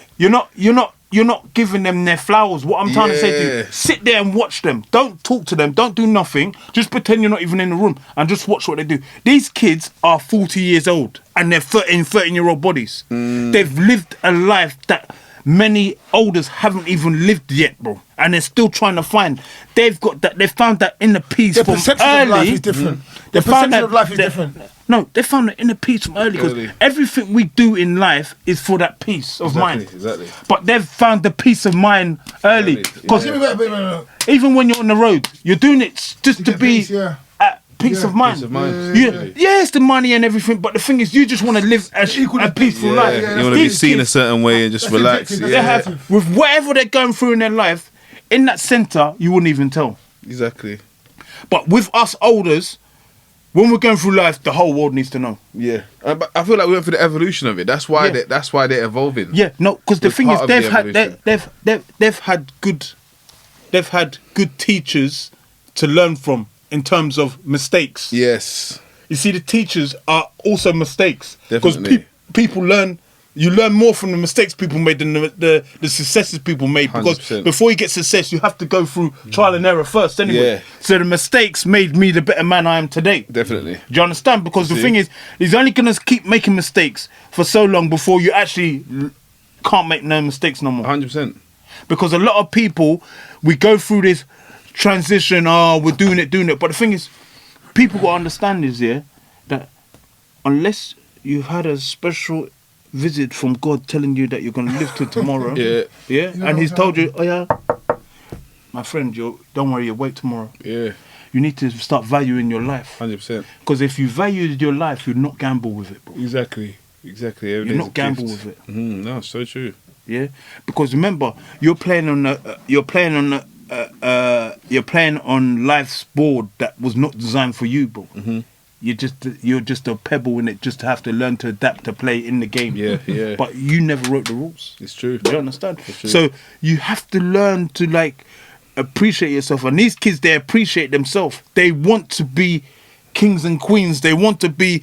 You're not giving them their flowers. What I'm trying to say to you, sit there and watch them. Don't talk to them. Don't do nothing. Just pretend you're not even in the room and just watch what they do. These kids are 40 years old and they're 13-year-old bodies. They've lived a life that many olders haven't even lived yet, bro. And they're still trying to find. They've got that. They found that inner peace Their from perception early. of life is different. They Their found perception of life is different. No, they found the inner peace from early because Early. everything we do in life is for that peace of mind. Exactly. But they've found the peace of mind early. Because even when you're on the road, you're doing it just to get be peace, yeah. at peace of mind. Peace of mind. Yeah, it's the money and everything, but the thing is, you just want to live a peaceful life. You want to be seen a certain way and just relax. objective, They have, with whatever they're going through in their life, in that centre, you wouldn't even tell. Exactly. But with us olders, when we're going through life, the whole world needs to know. Yeah, but I feel like we went through the evolution of it. That's why they're evolving. Yeah, no, because the We're thing is, part of the they've had good teachers to learn from in terms of mistakes. Yes. You see, the teachers are also mistakes because Definitely. people learn You learn more from the mistakes people made than the successes people made. Because 100%. before you get success, you have to go through trial and error first anyway. Yeah. So the mistakes made me the better man I am today. Definitely. Do you understand? Because the thing is, he's only going to keep making mistakes for so long before you actually can't make no mistakes no more. 100%. Because a lot of people, we go through this transition, we're doing it. But the thing is, people got to understand is, that unless you've had a special visit from God telling you that you're going to live till tomorrow. Yeah. And he's told you, my friend, don't worry, you'll wait tomorrow. Yeah. You need to start valuing your life. 100%. Because if you valued your life, you'd not gamble with it, bro. Exactly. You're not gamble with it. No, so true. Yeah, because remember, you're playing on life's board that was not designed for you, bro. Mm-hmm. You're just a pebble in it, just to have to learn to adapt to play in the game. Yeah. But you never wrote the rules. It's true. Do you understand? It's true. So you have to learn to appreciate yourself. And these kids, they appreciate themselves. They want to be kings and queens. They want to be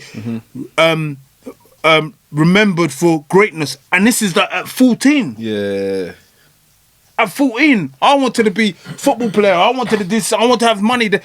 remembered for greatness. And this is at 14. Yeah. At 14, I wanted to be football player. I wanted to this. I want to have money. They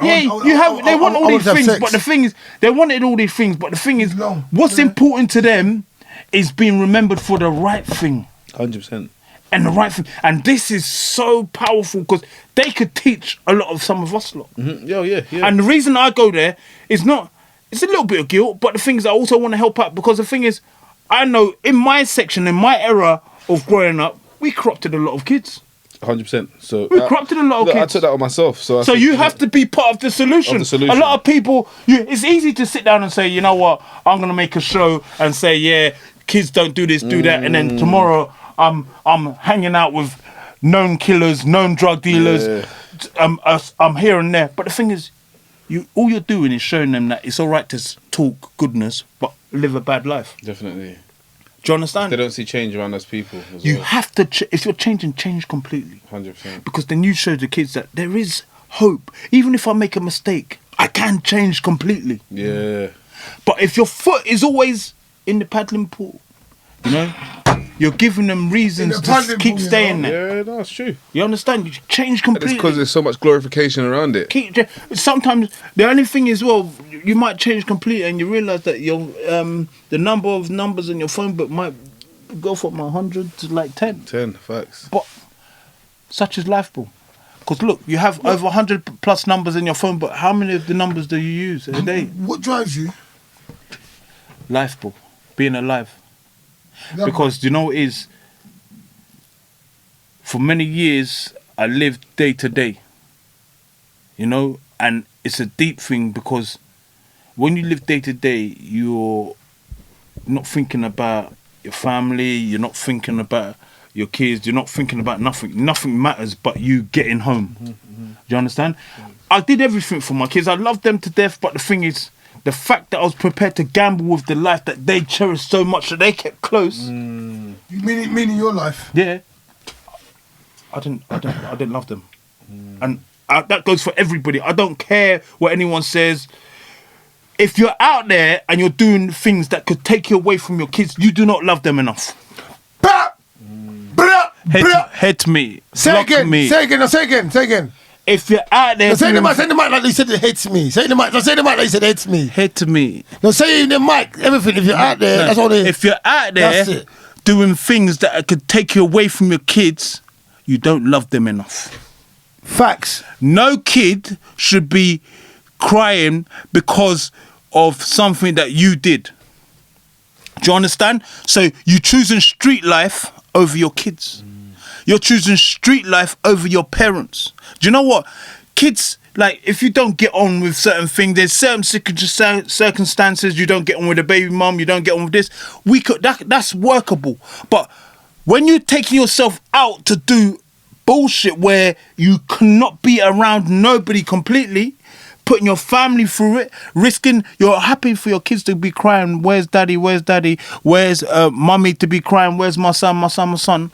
want all these things, but the thing is, they wanted all these things. But the thing is, what's important to them is being remembered for the right thing. 100%. And the right thing. And this is so powerful because they could teach a lot of some of us lot. Mm-hmm. Yeah. And the reason I go there is not. It's a little bit of guilt, but the thing is, I also want to help out because the thing is, I know in my section, in my era of growing up, we corrupted a lot of kids. 100%. So we corrupted a lot of kids. I took that on myself. So you have to be part of the solution. A lot of people, it's easy to sit down and say, you know what, I'm going to make a show and say, yeah, kids don't do this, do that, and then tomorrow I'm hanging out with known killers, known drug dealers. I'm here and there. But the thing is, all you're doing is showing them that it's all right to talk goodness, but live a bad life. Definitely. Do you understand? They don't see change around us people. You have to, if you're changing, change completely. 100%. Because then you show the kids that there is hope. Even if I make a mistake, I can change completely. Yeah. But if your foot is always in the paddling pool, you're giving them reasons to keep staying there. Yeah, no, it's true. You understand? You change completely. It's because there's so much glorification around it. Sometimes the only thing is, you might change completely and you realise that your the number of numbers in your phone book might go from 100 to 10. 10, facts. But such is life, bro. Because look, you have over 100 plus numbers in your phone book. How many of the numbers do you use a day? What drives you? Life, bro. Being alive. Because you know what it is, for many years I lived day to day, and it's a deep thing because when you live day to day, you're not thinking about your family, you're not thinking about your kids, you're not thinking about nothing matters but you getting home. Do you understand? I did everything for my kids, I loved them to death, but the thing is, the fact that I was prepared to gamble with the life that they cherished so much that they kept close. You meaning your life? Yeah. I didn't love them. And that goes for everybody. I don't care what anyone says. If you're out there and you're doing things that could take you away from your kids, you do not love them enough. Hit me. Say again. If you're out there... No, say the mic like they said it hits me. Say the mic like they said it hits me. Hit me. No, say in the mic, everything. If you're out there, that's all it is. If you're out there doing things that could take you away from your kids, you don't love them enough. Facts. No kid should be crying because of something that you did. Do you understand? So you're choosing street life over your kids. You're choosing street life over your parents. Do you know what? Kids, if you don't get on with certain things, there's certain circumstances, you don't get on with a baby mum, you don't get on with this. That's workable. But when you're taking yourself out to do bullshit where you cannot be around nobody completely, putting your family through it, risking, you're happy for your kids to be crying, where's daddy, where's mummy to be crying, where's my son,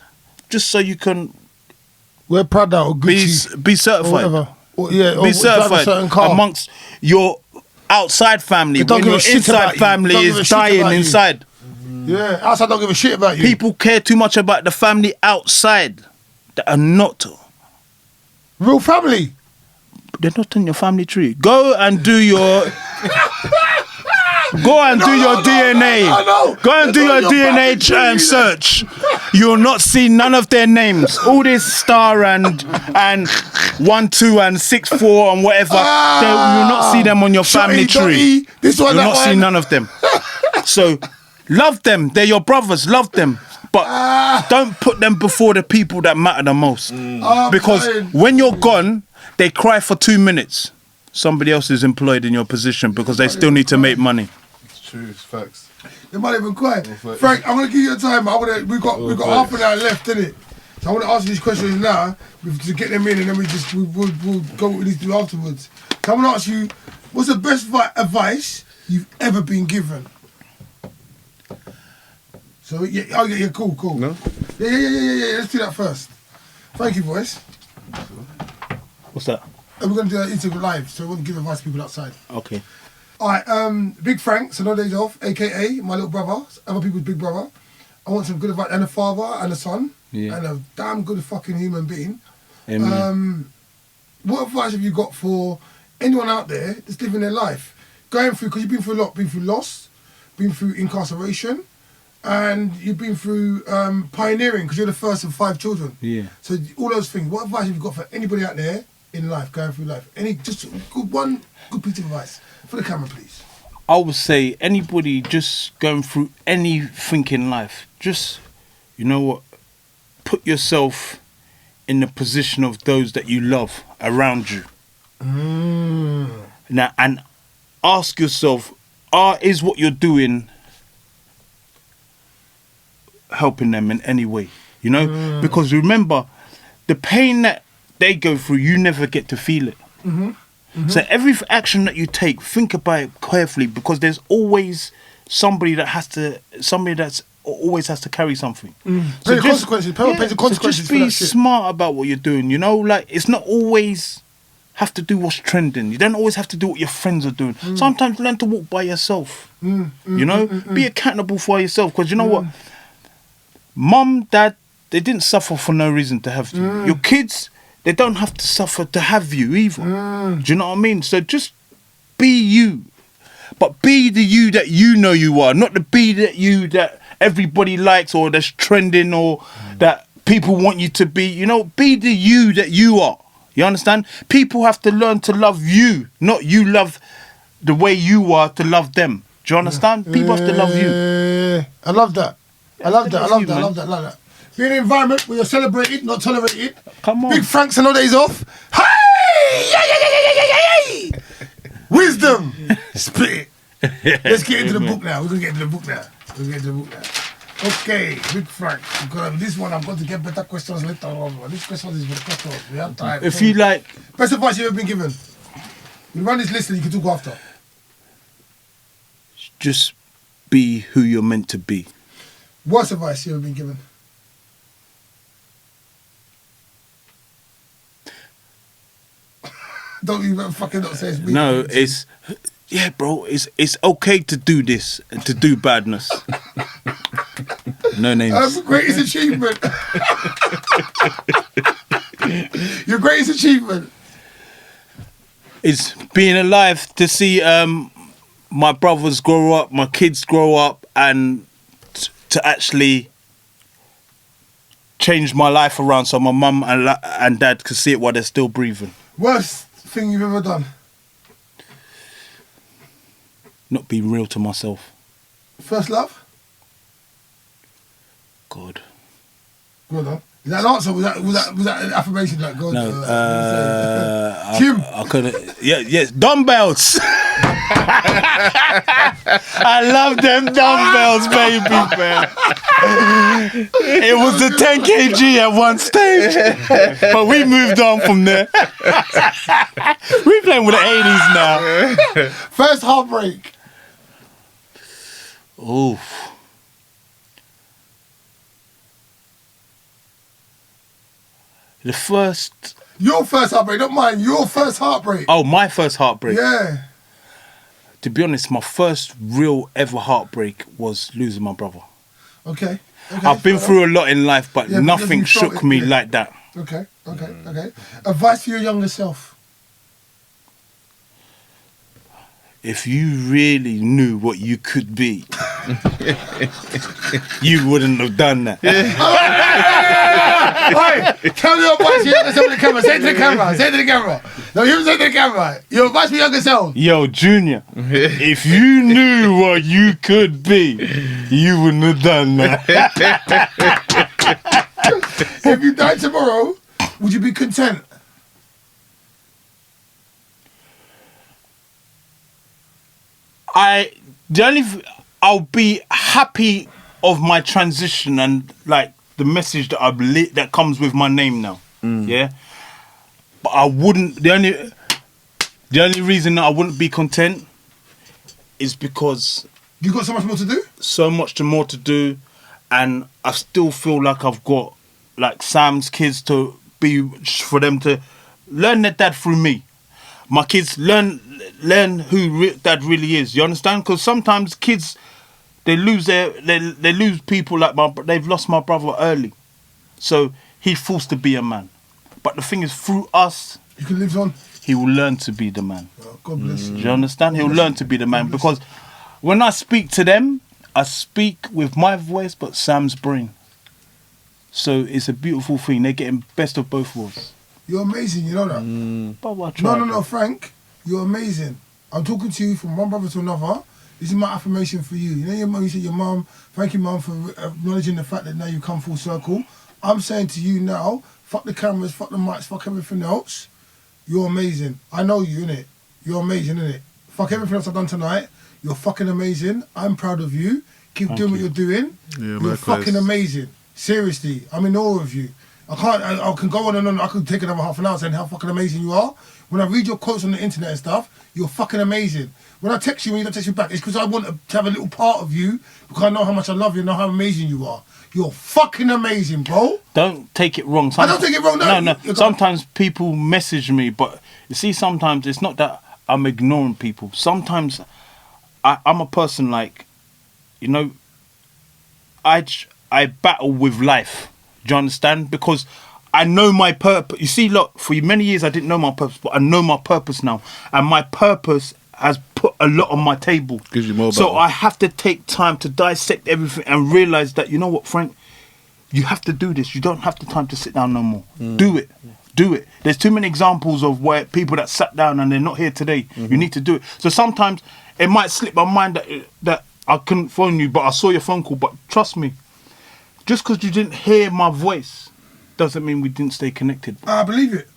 just so you can wear Prada or Gucci, be certified, be certified amongst your outside family when your inside family is dying inside. Yeah, outside don't give a shit about you. People care too much about the family outside that are not. Real family. They're not in your family tree. Go and do your... Go and do your DNA. Go and do your DNA search. You'll not see none of their names. All this star and 1, 2 and 6, 4 and whatever. You'll not see them on your family tree. You'll not see none of them. So love them. They're your brothers. Love them. But don't put them before the people that matter the most. Because when you're gone, they cry for 2 minutes. Somebody else is employed in your position because they still need to make money. True, it's facts. They might even cry. Frank, I'm gonna give you a time. We got half an hour left, innit? So I want to ask you these questions now to get them in, and then we'll go with these two afterwards. So I'm gonna ask you, what's the best advice you've ever been given? So yeah, cool. No? Yeah. Let's do that first. Thank you, boys. What's that? And we're gonna do that Instagram live, so we're gonna give advice to people outside. Okay. Alright, Big Frank, so no days off, aka my little brother, other people's big brother. I want some good advice, and a father and a son, and a damn good fucking human being. Amen. What advice have you got for anyone out there that's living their life, going through? Because you've been through a lot, been through loss, been through incarceration, and you've been through pioneering because you're the first of 5 children. Yeah. So all those things. What advice have you got for anybody out there in life, going through life? One good piece of advice. For the camera, please. I would say anybody just going through anything in life, just, you know what, put yourself in the position of those that you love around you. Now, and ask yourself, is what you're doing helping them in any way? You know? Because remember, the pain that they go through, you never get to feel it. So every action that you take, think about it carefully, because there's always somebody that's always has to carry something. So the consequences. So just be smart about what you're doing. You know, like it's not always have to do what's trending. You don't always have to do what your friends are doing. Sometimes learn to walk by yourself. You know, be accountable for yourself. Because you know what, Mum, Dad, they didn't suffer for no reason to have you. Your kids, they don't have to suffer to have you either. Do you know what I mean? So just be you. But be the you that you know you are. Not the be that you that everybody likes or that's trending or that people want you to be. You know, be the you that you are. You understand? People have to learn to love you. Not you love the way you are to love them. Do you understand? People have to love you. I love that. I love that. Be in an environment where you're celebrated, not tolerated. Come on. Big Franks and no days off. Hey! Wisdom. Split it. Let's get into the book now. We're going to get into the book now. Okay, Big Frank. This one, I'm going to get better questions later on. This question is for the questions. We have time. If you like... Best advice you've ever been given. We run this list and you can talk after. Just be who you're meant to be. Worst advice you've ever been given? Don't even fucking not say it's me. No, it's... Yeah, bro, it's okay to do this, to do badness. No names. Greatest achievement. Your greatest achievement is being alive to see my brothers grow up, my kids grow up, and to actually change my life around so my mum and dad can see it while they're still breathing. Worst thing you've ever done? Not be real to myself. First love? God. Good, huh? Is that an answer? Was that an affirmation that God? No. Jim. I couldn't. Yes. Dumbbells. I love them dumbbells, baby, man. It was the 10 kg at one stage, but we moved on from there. We playing with the 80s now. First heartbreak. Oof. Your first heartbreak, not mine. Your first heartbreak. Oh, my first heartbreak. Yeah. To be honest, my first real ever heartbreak was losing my brother. Okay. I've been through a lot in life, but Yeah, nothing because you felt shook it, me yeah. like that. Okay. Advice for your younger self. If you really knew what you could be, you wouldn't have done that. Hey, tell me your advice for your younger self to the camera. Say it to the camera. Say it to the camera. No, you say it to the camera. Your advice for your younger self. Yo, Junior, if you knew what you could be, you wouldn't have done that. If you died tomorrow, would you be content? I'll be happy of my transition and like the message that I've lit that comes with my name now. Yeah. But I wouldn't. The only reason that I wouldn't be content is because You got so much more to do? so much more to do, and I still feel like I've got like Sam's kids for them to learn their dad through me. My kids learn who dad really is. You understand? Because sometimes kids they lose people like they've lost my brother early, so he's forced to be a man. But the thing is, through us, You can live on. he will learn to be the man. Oh, God bless Do you. you understand? He'll learn to be the man because when I speak to them, I speak with my voice but Sam's brain. So it's a beautiful thing. They're getting best of both worlds. You're amazing, you know that? But I try. No, Frank. You're amazing. I'm talking to you from one brother to another. This is my affirmation for you. You know your mum, you said your mum, thank you mum for acknowledging the fact that now you come full circle. I'm saying to you now, fuck the cameras, fuck the mics, fuck everything else. You're amazing. I know you, innit? You're amazing, innit? Fuck everything else I've done tonight. You're fucking amazing. I'm proud of you. Keep doing what you're doing. Yeah, You're fucking amazing. Seriously. I'm in awe of you. I can go on and on. I could take another half an hour saying how fucking amazing you are. When I read your quotes on the internet and stuff, you're fucking amazing. When I text you and you don't text me back, it's because I want to have a little part of you because I know how much I love you and know how amazing you are. You're fucking amazing, bro. Don't take it wrong. I don't take it wrong, no. No. Sometimes people message me, but you see, sometimes it's not that I'm ignoring people. Sometimes I'm a person like, you know, I battle with life. Do you understand? Because I know my purpose. You see, look, for many years I didn't know my purpose, but I know my purpose now. And my purpose has put a lot on my table. Gives you more So battle. I have to take time to dissect everything and realise that, you know what, Frank, you have to do this. You don't have the time to sit down no more. Do it. Do it. There's too many examples of where people that sat down and they're not here today. You need to do it. So sometimes it might slip my mind that I couldn't phone you, but I saw your phone call. But trust me, just because you didn't hear my voice doesn't mean we didn't stay connected. I believe it.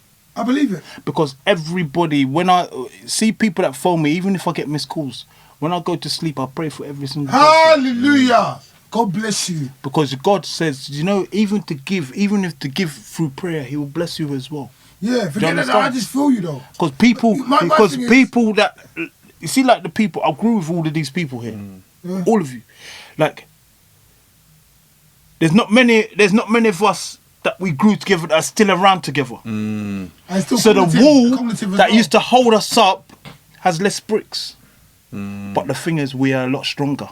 Because everybody, when I see people that phone me, even if I get missed calls, when I go to sleep, I pray for every single person. Hallelujah. God bless you. Because God says, you know, even if to give through prayer, He will bless you as well. Yeah, forget that. I just feel you though. Because people, My thing is- that you see, like the people, I grew with all of these people here, all of you. Like, there's not many of us that we grew together that are still around together. And still So the wall cognitive as that well. used to hold us up has less bricks. But the thing is, we are a lot stronger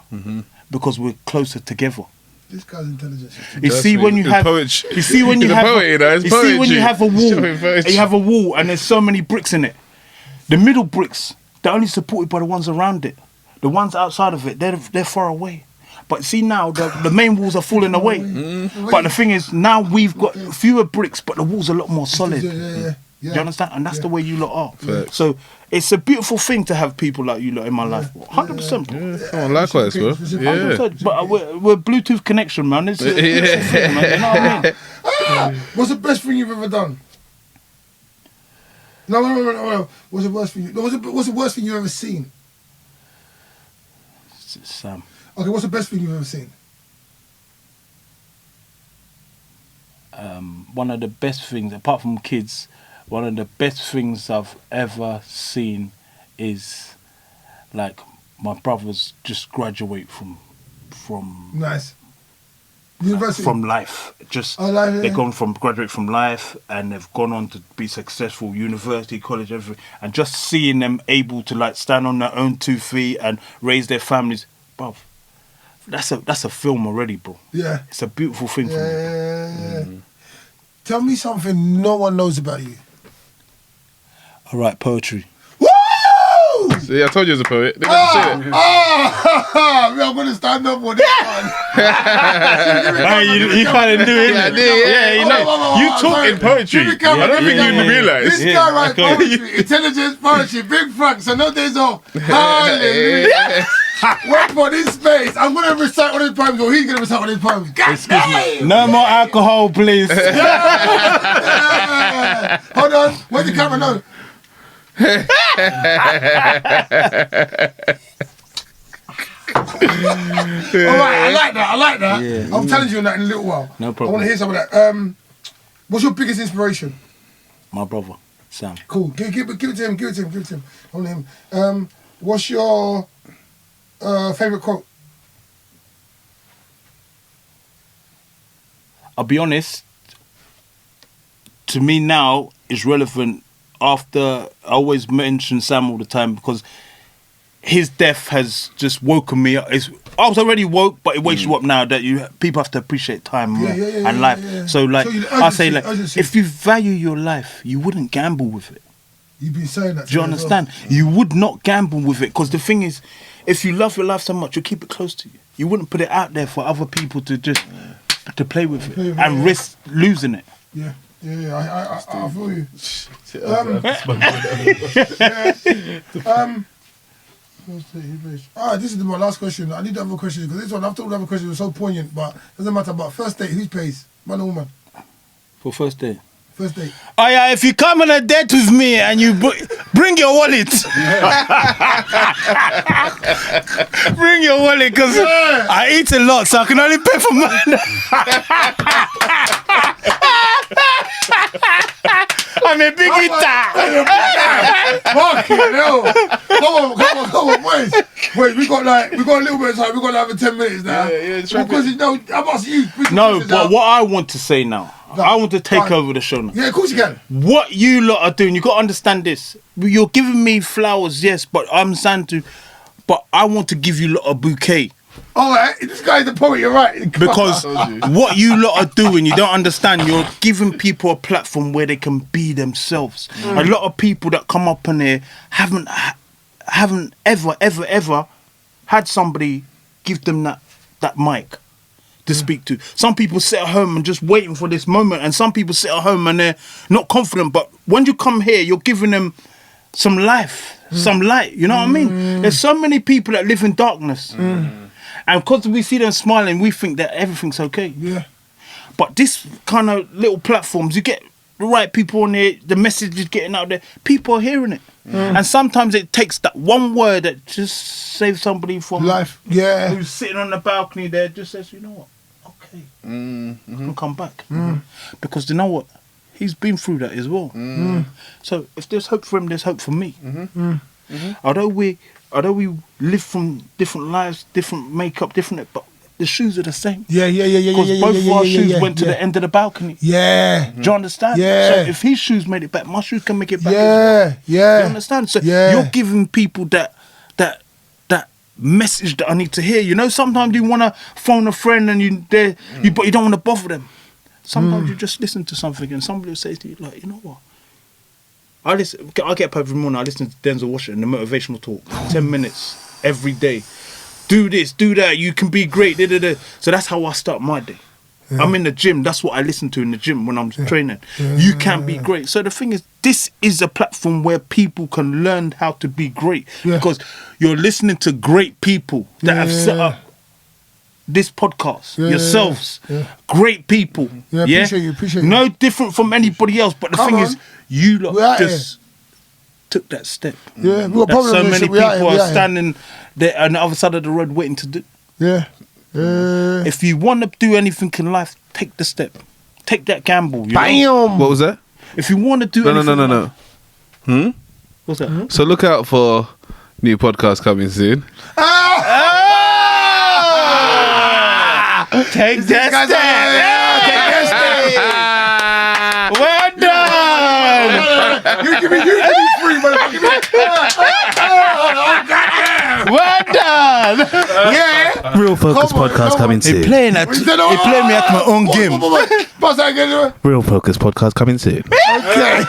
because we're closer together. This guy's intelligent. You see when you have, poetry. you see when you He's a have, poet, you know, it's you see when you poetry. have a He's showing wall, poetry. you have a wall, and there's so many bricks in it. The middle bricks, they're only supported by the ones around it. The ones outside of it, they're far away. But see now, the main walls are falling away. But the thing is, now we've got fewer bricks, but the wall's a lot more solid. Yeah. Do you understand? And that's the way you lot are. Facts. So it's a beautiful thing to have people like you lot in my life. 100%, bro. Oh, likewise, bro. Yeah. 100%. But we're Bluetooth connection, man. It's a beautiful thing, man. You know what I mean? What's the best thing you've ever done? No. What's the worst thing? What's the worst thing you've ever seen? Sam. Okay, what's the best thing you've ever seen? One of the best things, apart from kids, one of the best things I've ever seen is like my brothers just graduate from Nice. University. from life. Just life, yeah. they've gone from graduate from life and they've gone on to be successful, university, college, everything. And just seeing them able to like stand on their own 2 feet and raise their families, bruv, that's a film already, bro. Yeah. It's a beautiful thing for me. Tell me something no one knows about you. I write poetry. Woo! See, I told you he was a poet. They I'm gonna stand up for this one. You kind of knew it. Yeah, you know. You talk in poetry. I don't think you realise. This guy writes poetry, intelligence poetry, big Frank, so no days off. Hallelujah. Wait for this space. I'm gonna recite one of his poems, or he's gonna recite one of his poems. Excuse me. No more alcohol, please. Hold on. Where's the camera? No. Alright, I like that. Yeah. I'm telling you that in a little while. No problem. I want to hear some of that. What's your biggest inspiration? My brother, Sam. Cool. Give it to him. I want him. What's your favourite quote? I'll be honest, to me now, it's relevant after I always mention Sam all the time because his death has just woken me up. I was already woke, but it wakes you up now that people have to appreciate time more and life. Yeah. So like, I say like, if you value your life, you wouldn't gamble with it. You've been saying that. Do you understand? Well. You would not gamble with it because the thing is, if you love your life so much, you keep it close to you. You wouldn't put it out there for other people to just to play with it and risk losing it. Yeah. Yeah, I feel you. This is my last question. I need to have a question because this one, after all the other questions, was so poignant. But doesn't matter. But first date, who pays? Man or woman? For first date. First date. Oh yeah, if you come on a date with me and you bring your wallet. Bring your wallet because I eat a lot, so I can only pay for mine. I'm a big eater. Fucking hell. Come on, boys. Wait, we got a little bit of time. We got another 10 minutes now. Yeah, because I must use. No, but what I want to say now. I want to take over the show now. Yeah, of course you can. What you lot are doing, you got to understand this. You're giving me flowers, yes, but I'm saying but I want to give you lot a bouquet. All right, this guy's the poet, you're right. Because what you lot are doing, you don't understand. You're giving people a platform where they can be themselves. A lot of people that come up in here haven't ever had somebody give them that mic to speak to. Some people sit at home and just waiting for this moment, and some people sit at home and they're not confident. But when you come here, you're giving them some life, some light. You know what I mean? There's so many people that live in darkness, and because we see them smiling, we think that everything's okay. Yeah. But this kind of little platforms, you get the right people on there, the message is getting out there, people are hearing it. And sometimes it takes that one word that just saves somebody from life. Yeah. Who's sitting on the balcony there, just says, you know what? Okay. I can come back. Because you know what? He's been through that as well. So if there's hope for him, there's hope for me. Although we live from different lives, different makeup, different, but the shoes are the same. Yeah. Because both of our shoes went to the end of the balcony. Yeah. Do you understand? Yeah. So if his shoes made it back, my shoes can make it back. Yeah. Do you understand? So you're giving people that message that I need to hear. You know, sometimes you want to phone a friend and but you don't want to bother them. Sometimes you just listen to something and somebody will say to you, like, you know what? I get up every morning, I listen to Denzel Washington, the motivational talk, 10 minutes every day. Do this, do that, you can be great. So that's how I start my day. I'm in the gym, that's what I listen to in the gym when I'm training. You can be great. So the thing is, this is a platform where people can learn how to be great. Because you're listening to great people that have set up this podcast, yourselves, great people. Appreciate you. No different from anybody else, but the thing is, you lot just took that step. Yeah, we got so many people are standing there on the other side of the road waiting to do. If you want to do anything in life, take the step. Take that gamble. You know? What was that? If you want to do anything... No. What's that? So look out for new podcast coming soon. Take that step. Well done. You give me free, motherfucker. Well done. man. Yeah. Real Focus podcast coming They soon. playing at. They play me at my own game. What's that again? Real Focus podcast coming soon. Okay.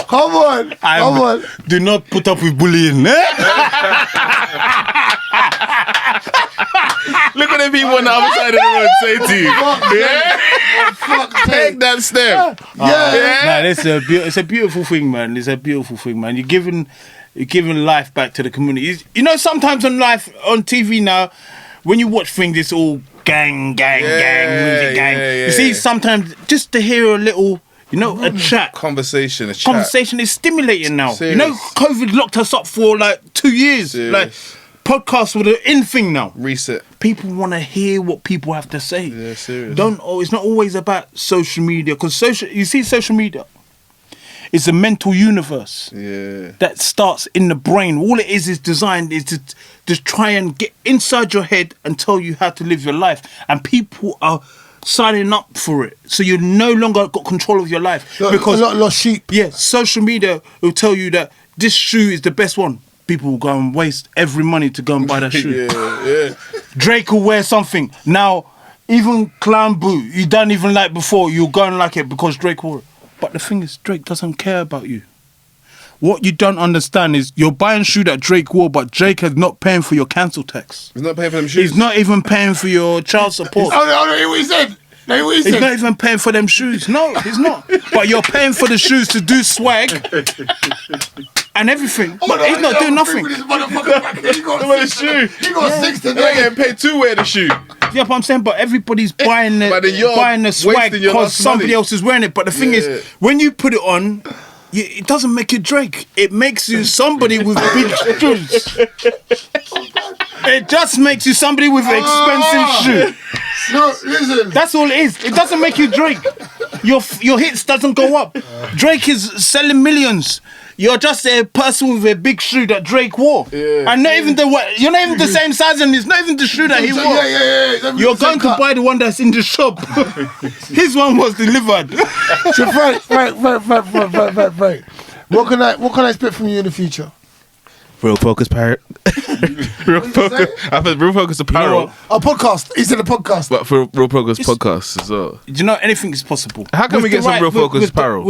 Come on. Do not put up with bullying. Look at the people on the other side of the road say to you. Take that step. Nah, it's a beautiful thing, man. It's a beautiful thing, man. You're giving life back to the community. You know, sometimes on TV now, when you watch things, it's all gang, music, gang. You see, sometimes just to hear a little, you know, a chat. Conversation is stimulating now. Serious. You know, COVID locked us up for like 2 years. Serious. Like, podcasts were the in thing now. Reset. People want to hear what people have to say. Yeah, serious. It's not always about social media, because social media is a mental universe that starts in the brain. All it is designed is to just try and get inside your head and tell you how to live your life. And people are signing up for it, so you no longer got control of your life. Because a lot of sheep. Yeah, social media will tell you that this shoe is the best one. People will go and waste every money to go and buy that shoe. Drake will wear something. Now, even clown boot, you don't even like before, you'll go and like it because Drake wore it. But the thing is, Drake doesn't care about you. What you don't understand is you're buying a shoe that Drake wore, but Drake is not paying for your council tax. He's not paying for them shoes. He's not even paying for your child support. Oh, no, what he said. He's not even paying for them shoes. No, he's not. But you're paying for the shoes to do swag and everything. But he's not doing nothing. He got the shoe. He got 6 They're today. getting paid to wear the shoe. Yeah, but I'm saying, but everybody's buying But then you're the swag wasting your because last somebody money. else is wearing it. But the thing is, when you put it on, it doesn't make you Drake. It makes you somebody with big shoes. It just makes you somebody with an expensive shoe. No, listen. That's all it is. It doesn't make you Drake. Your hits doesn't go up. Drake is selling millions. You're just a person with a big shoe that Drake wore, and not even you're not even the same size, and it's not even the shoe that he wore. Yeah. You're going to buy the one that's in the shop. His one was delivered. So, Frank. What can I expect from you in the future? Real Focus Parrot. Real Focus. I think Real Focus Apparel. A podcast. He said a podcast. But for Real Focus podcast as well. Do you know anything is possible? How can we get some Real Focus apparel?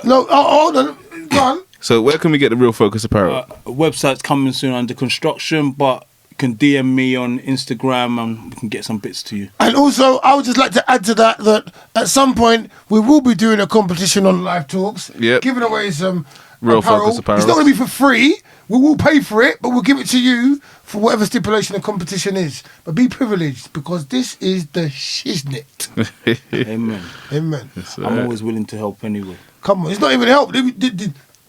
No, hold on. Go on. So where can we get the Real Focus apparel? Website's coming soon under construction, but you can DM me on Instagram and we can get some bits to you. And also, I would just like to add to that at some point we will be doing a competition on Live Talks. Yep. Giving away some Real Focus apparel. It's not going to be for free. We will pay for it, but we'll give it to you for whatever stipulation the competition is. But be privileged, because this is the shiznit. Amen. Amen. I'm always willing to help anyway. Come on, it's not even help.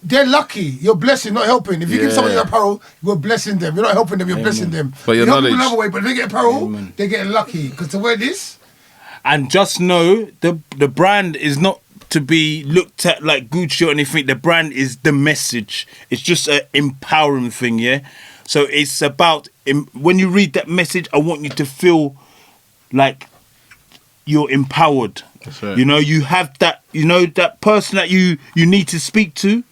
They're lucky. You're blessing, not helping. If you give somebody apparel, you're blessing them. You're not helping them, you're blessing them. But your you help people knowledge. another way, but if they get apparel, they're getting lucky. Because to wear this... And just know, the brand is not to be looked at like Gucci or anything. The brand is the message. It's just an empowering thing, yeah? So it's about, when you read that message, I want you to feel like you're empowered. That's right. You know, you have that, that person that you need to speak to.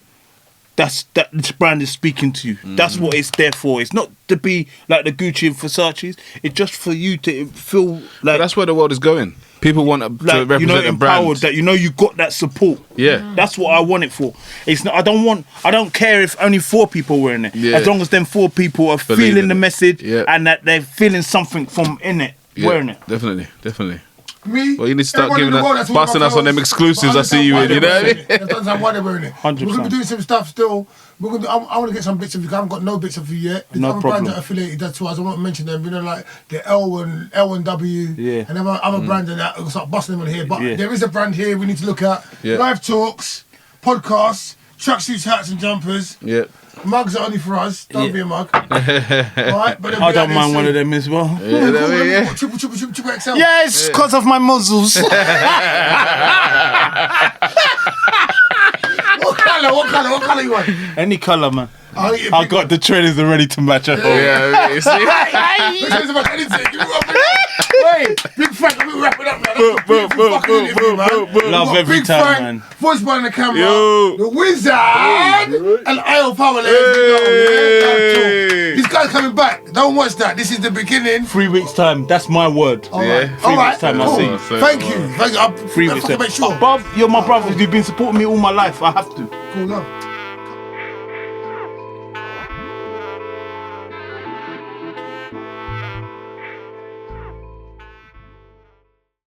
That this brand is speaking to you. That's what it's there for. It's not to be like the Gucci and Versace's. It's just for you to feel like... But that's where the world is going. People want to represent a empowered, brand. that you got that support. Yeah. That's what I want it for. It's not. I don't care if only 4 people wearing it. Yeah. As long as them 4 people are Believe feeling in the it. message, Yeah. and that they're feeling something from in it, wearing it. Definitely. Me, Well, you need to start everyone in giving the us- world that's busting wearing us on them clothes, exclusives but I see you in, you know what I mean? That's understand why they're wearing it. 100%. We're going to be doing some stuff still. I want to get some bits of you. I haven't got no bits of you yet. There's No other problem. brands that are affiliated that to us. I won't mention them. Like the L&W. Yeah. And other brands that will start busting them on here. But Yeah. there is a brand here we need to look at. Yeah. Live talks, podcasts, tracksuits, hats and jumpers. Yeah. Mugs are only for us. Don't be a mug. Alright, but I don't mind one of them as well. Yeah. Triple XL. Yes, because of my muscles. What colour you want? Any colour, man. I got the trainers ready to match at home. Yeah, you see? It's about anything. Give me one minute. Wait, Big Frank, let me wrap it up, man. That's a beautiful fucking interview, man. Love We've got every Big time, Frank, man. voice behind the camera, Yo. the wizard, and I.O. Fawole. Hey. These guys coming back. Don't watch that. This is the beginning. 3 weeks time. That's my word. All right. Yeah. 3 weeks time, I'll see you. Thank you. Thank you. 3 weeks time. Make sure. Bob, you're my brother. You've been supporting me all my life. I have to. Cool, love.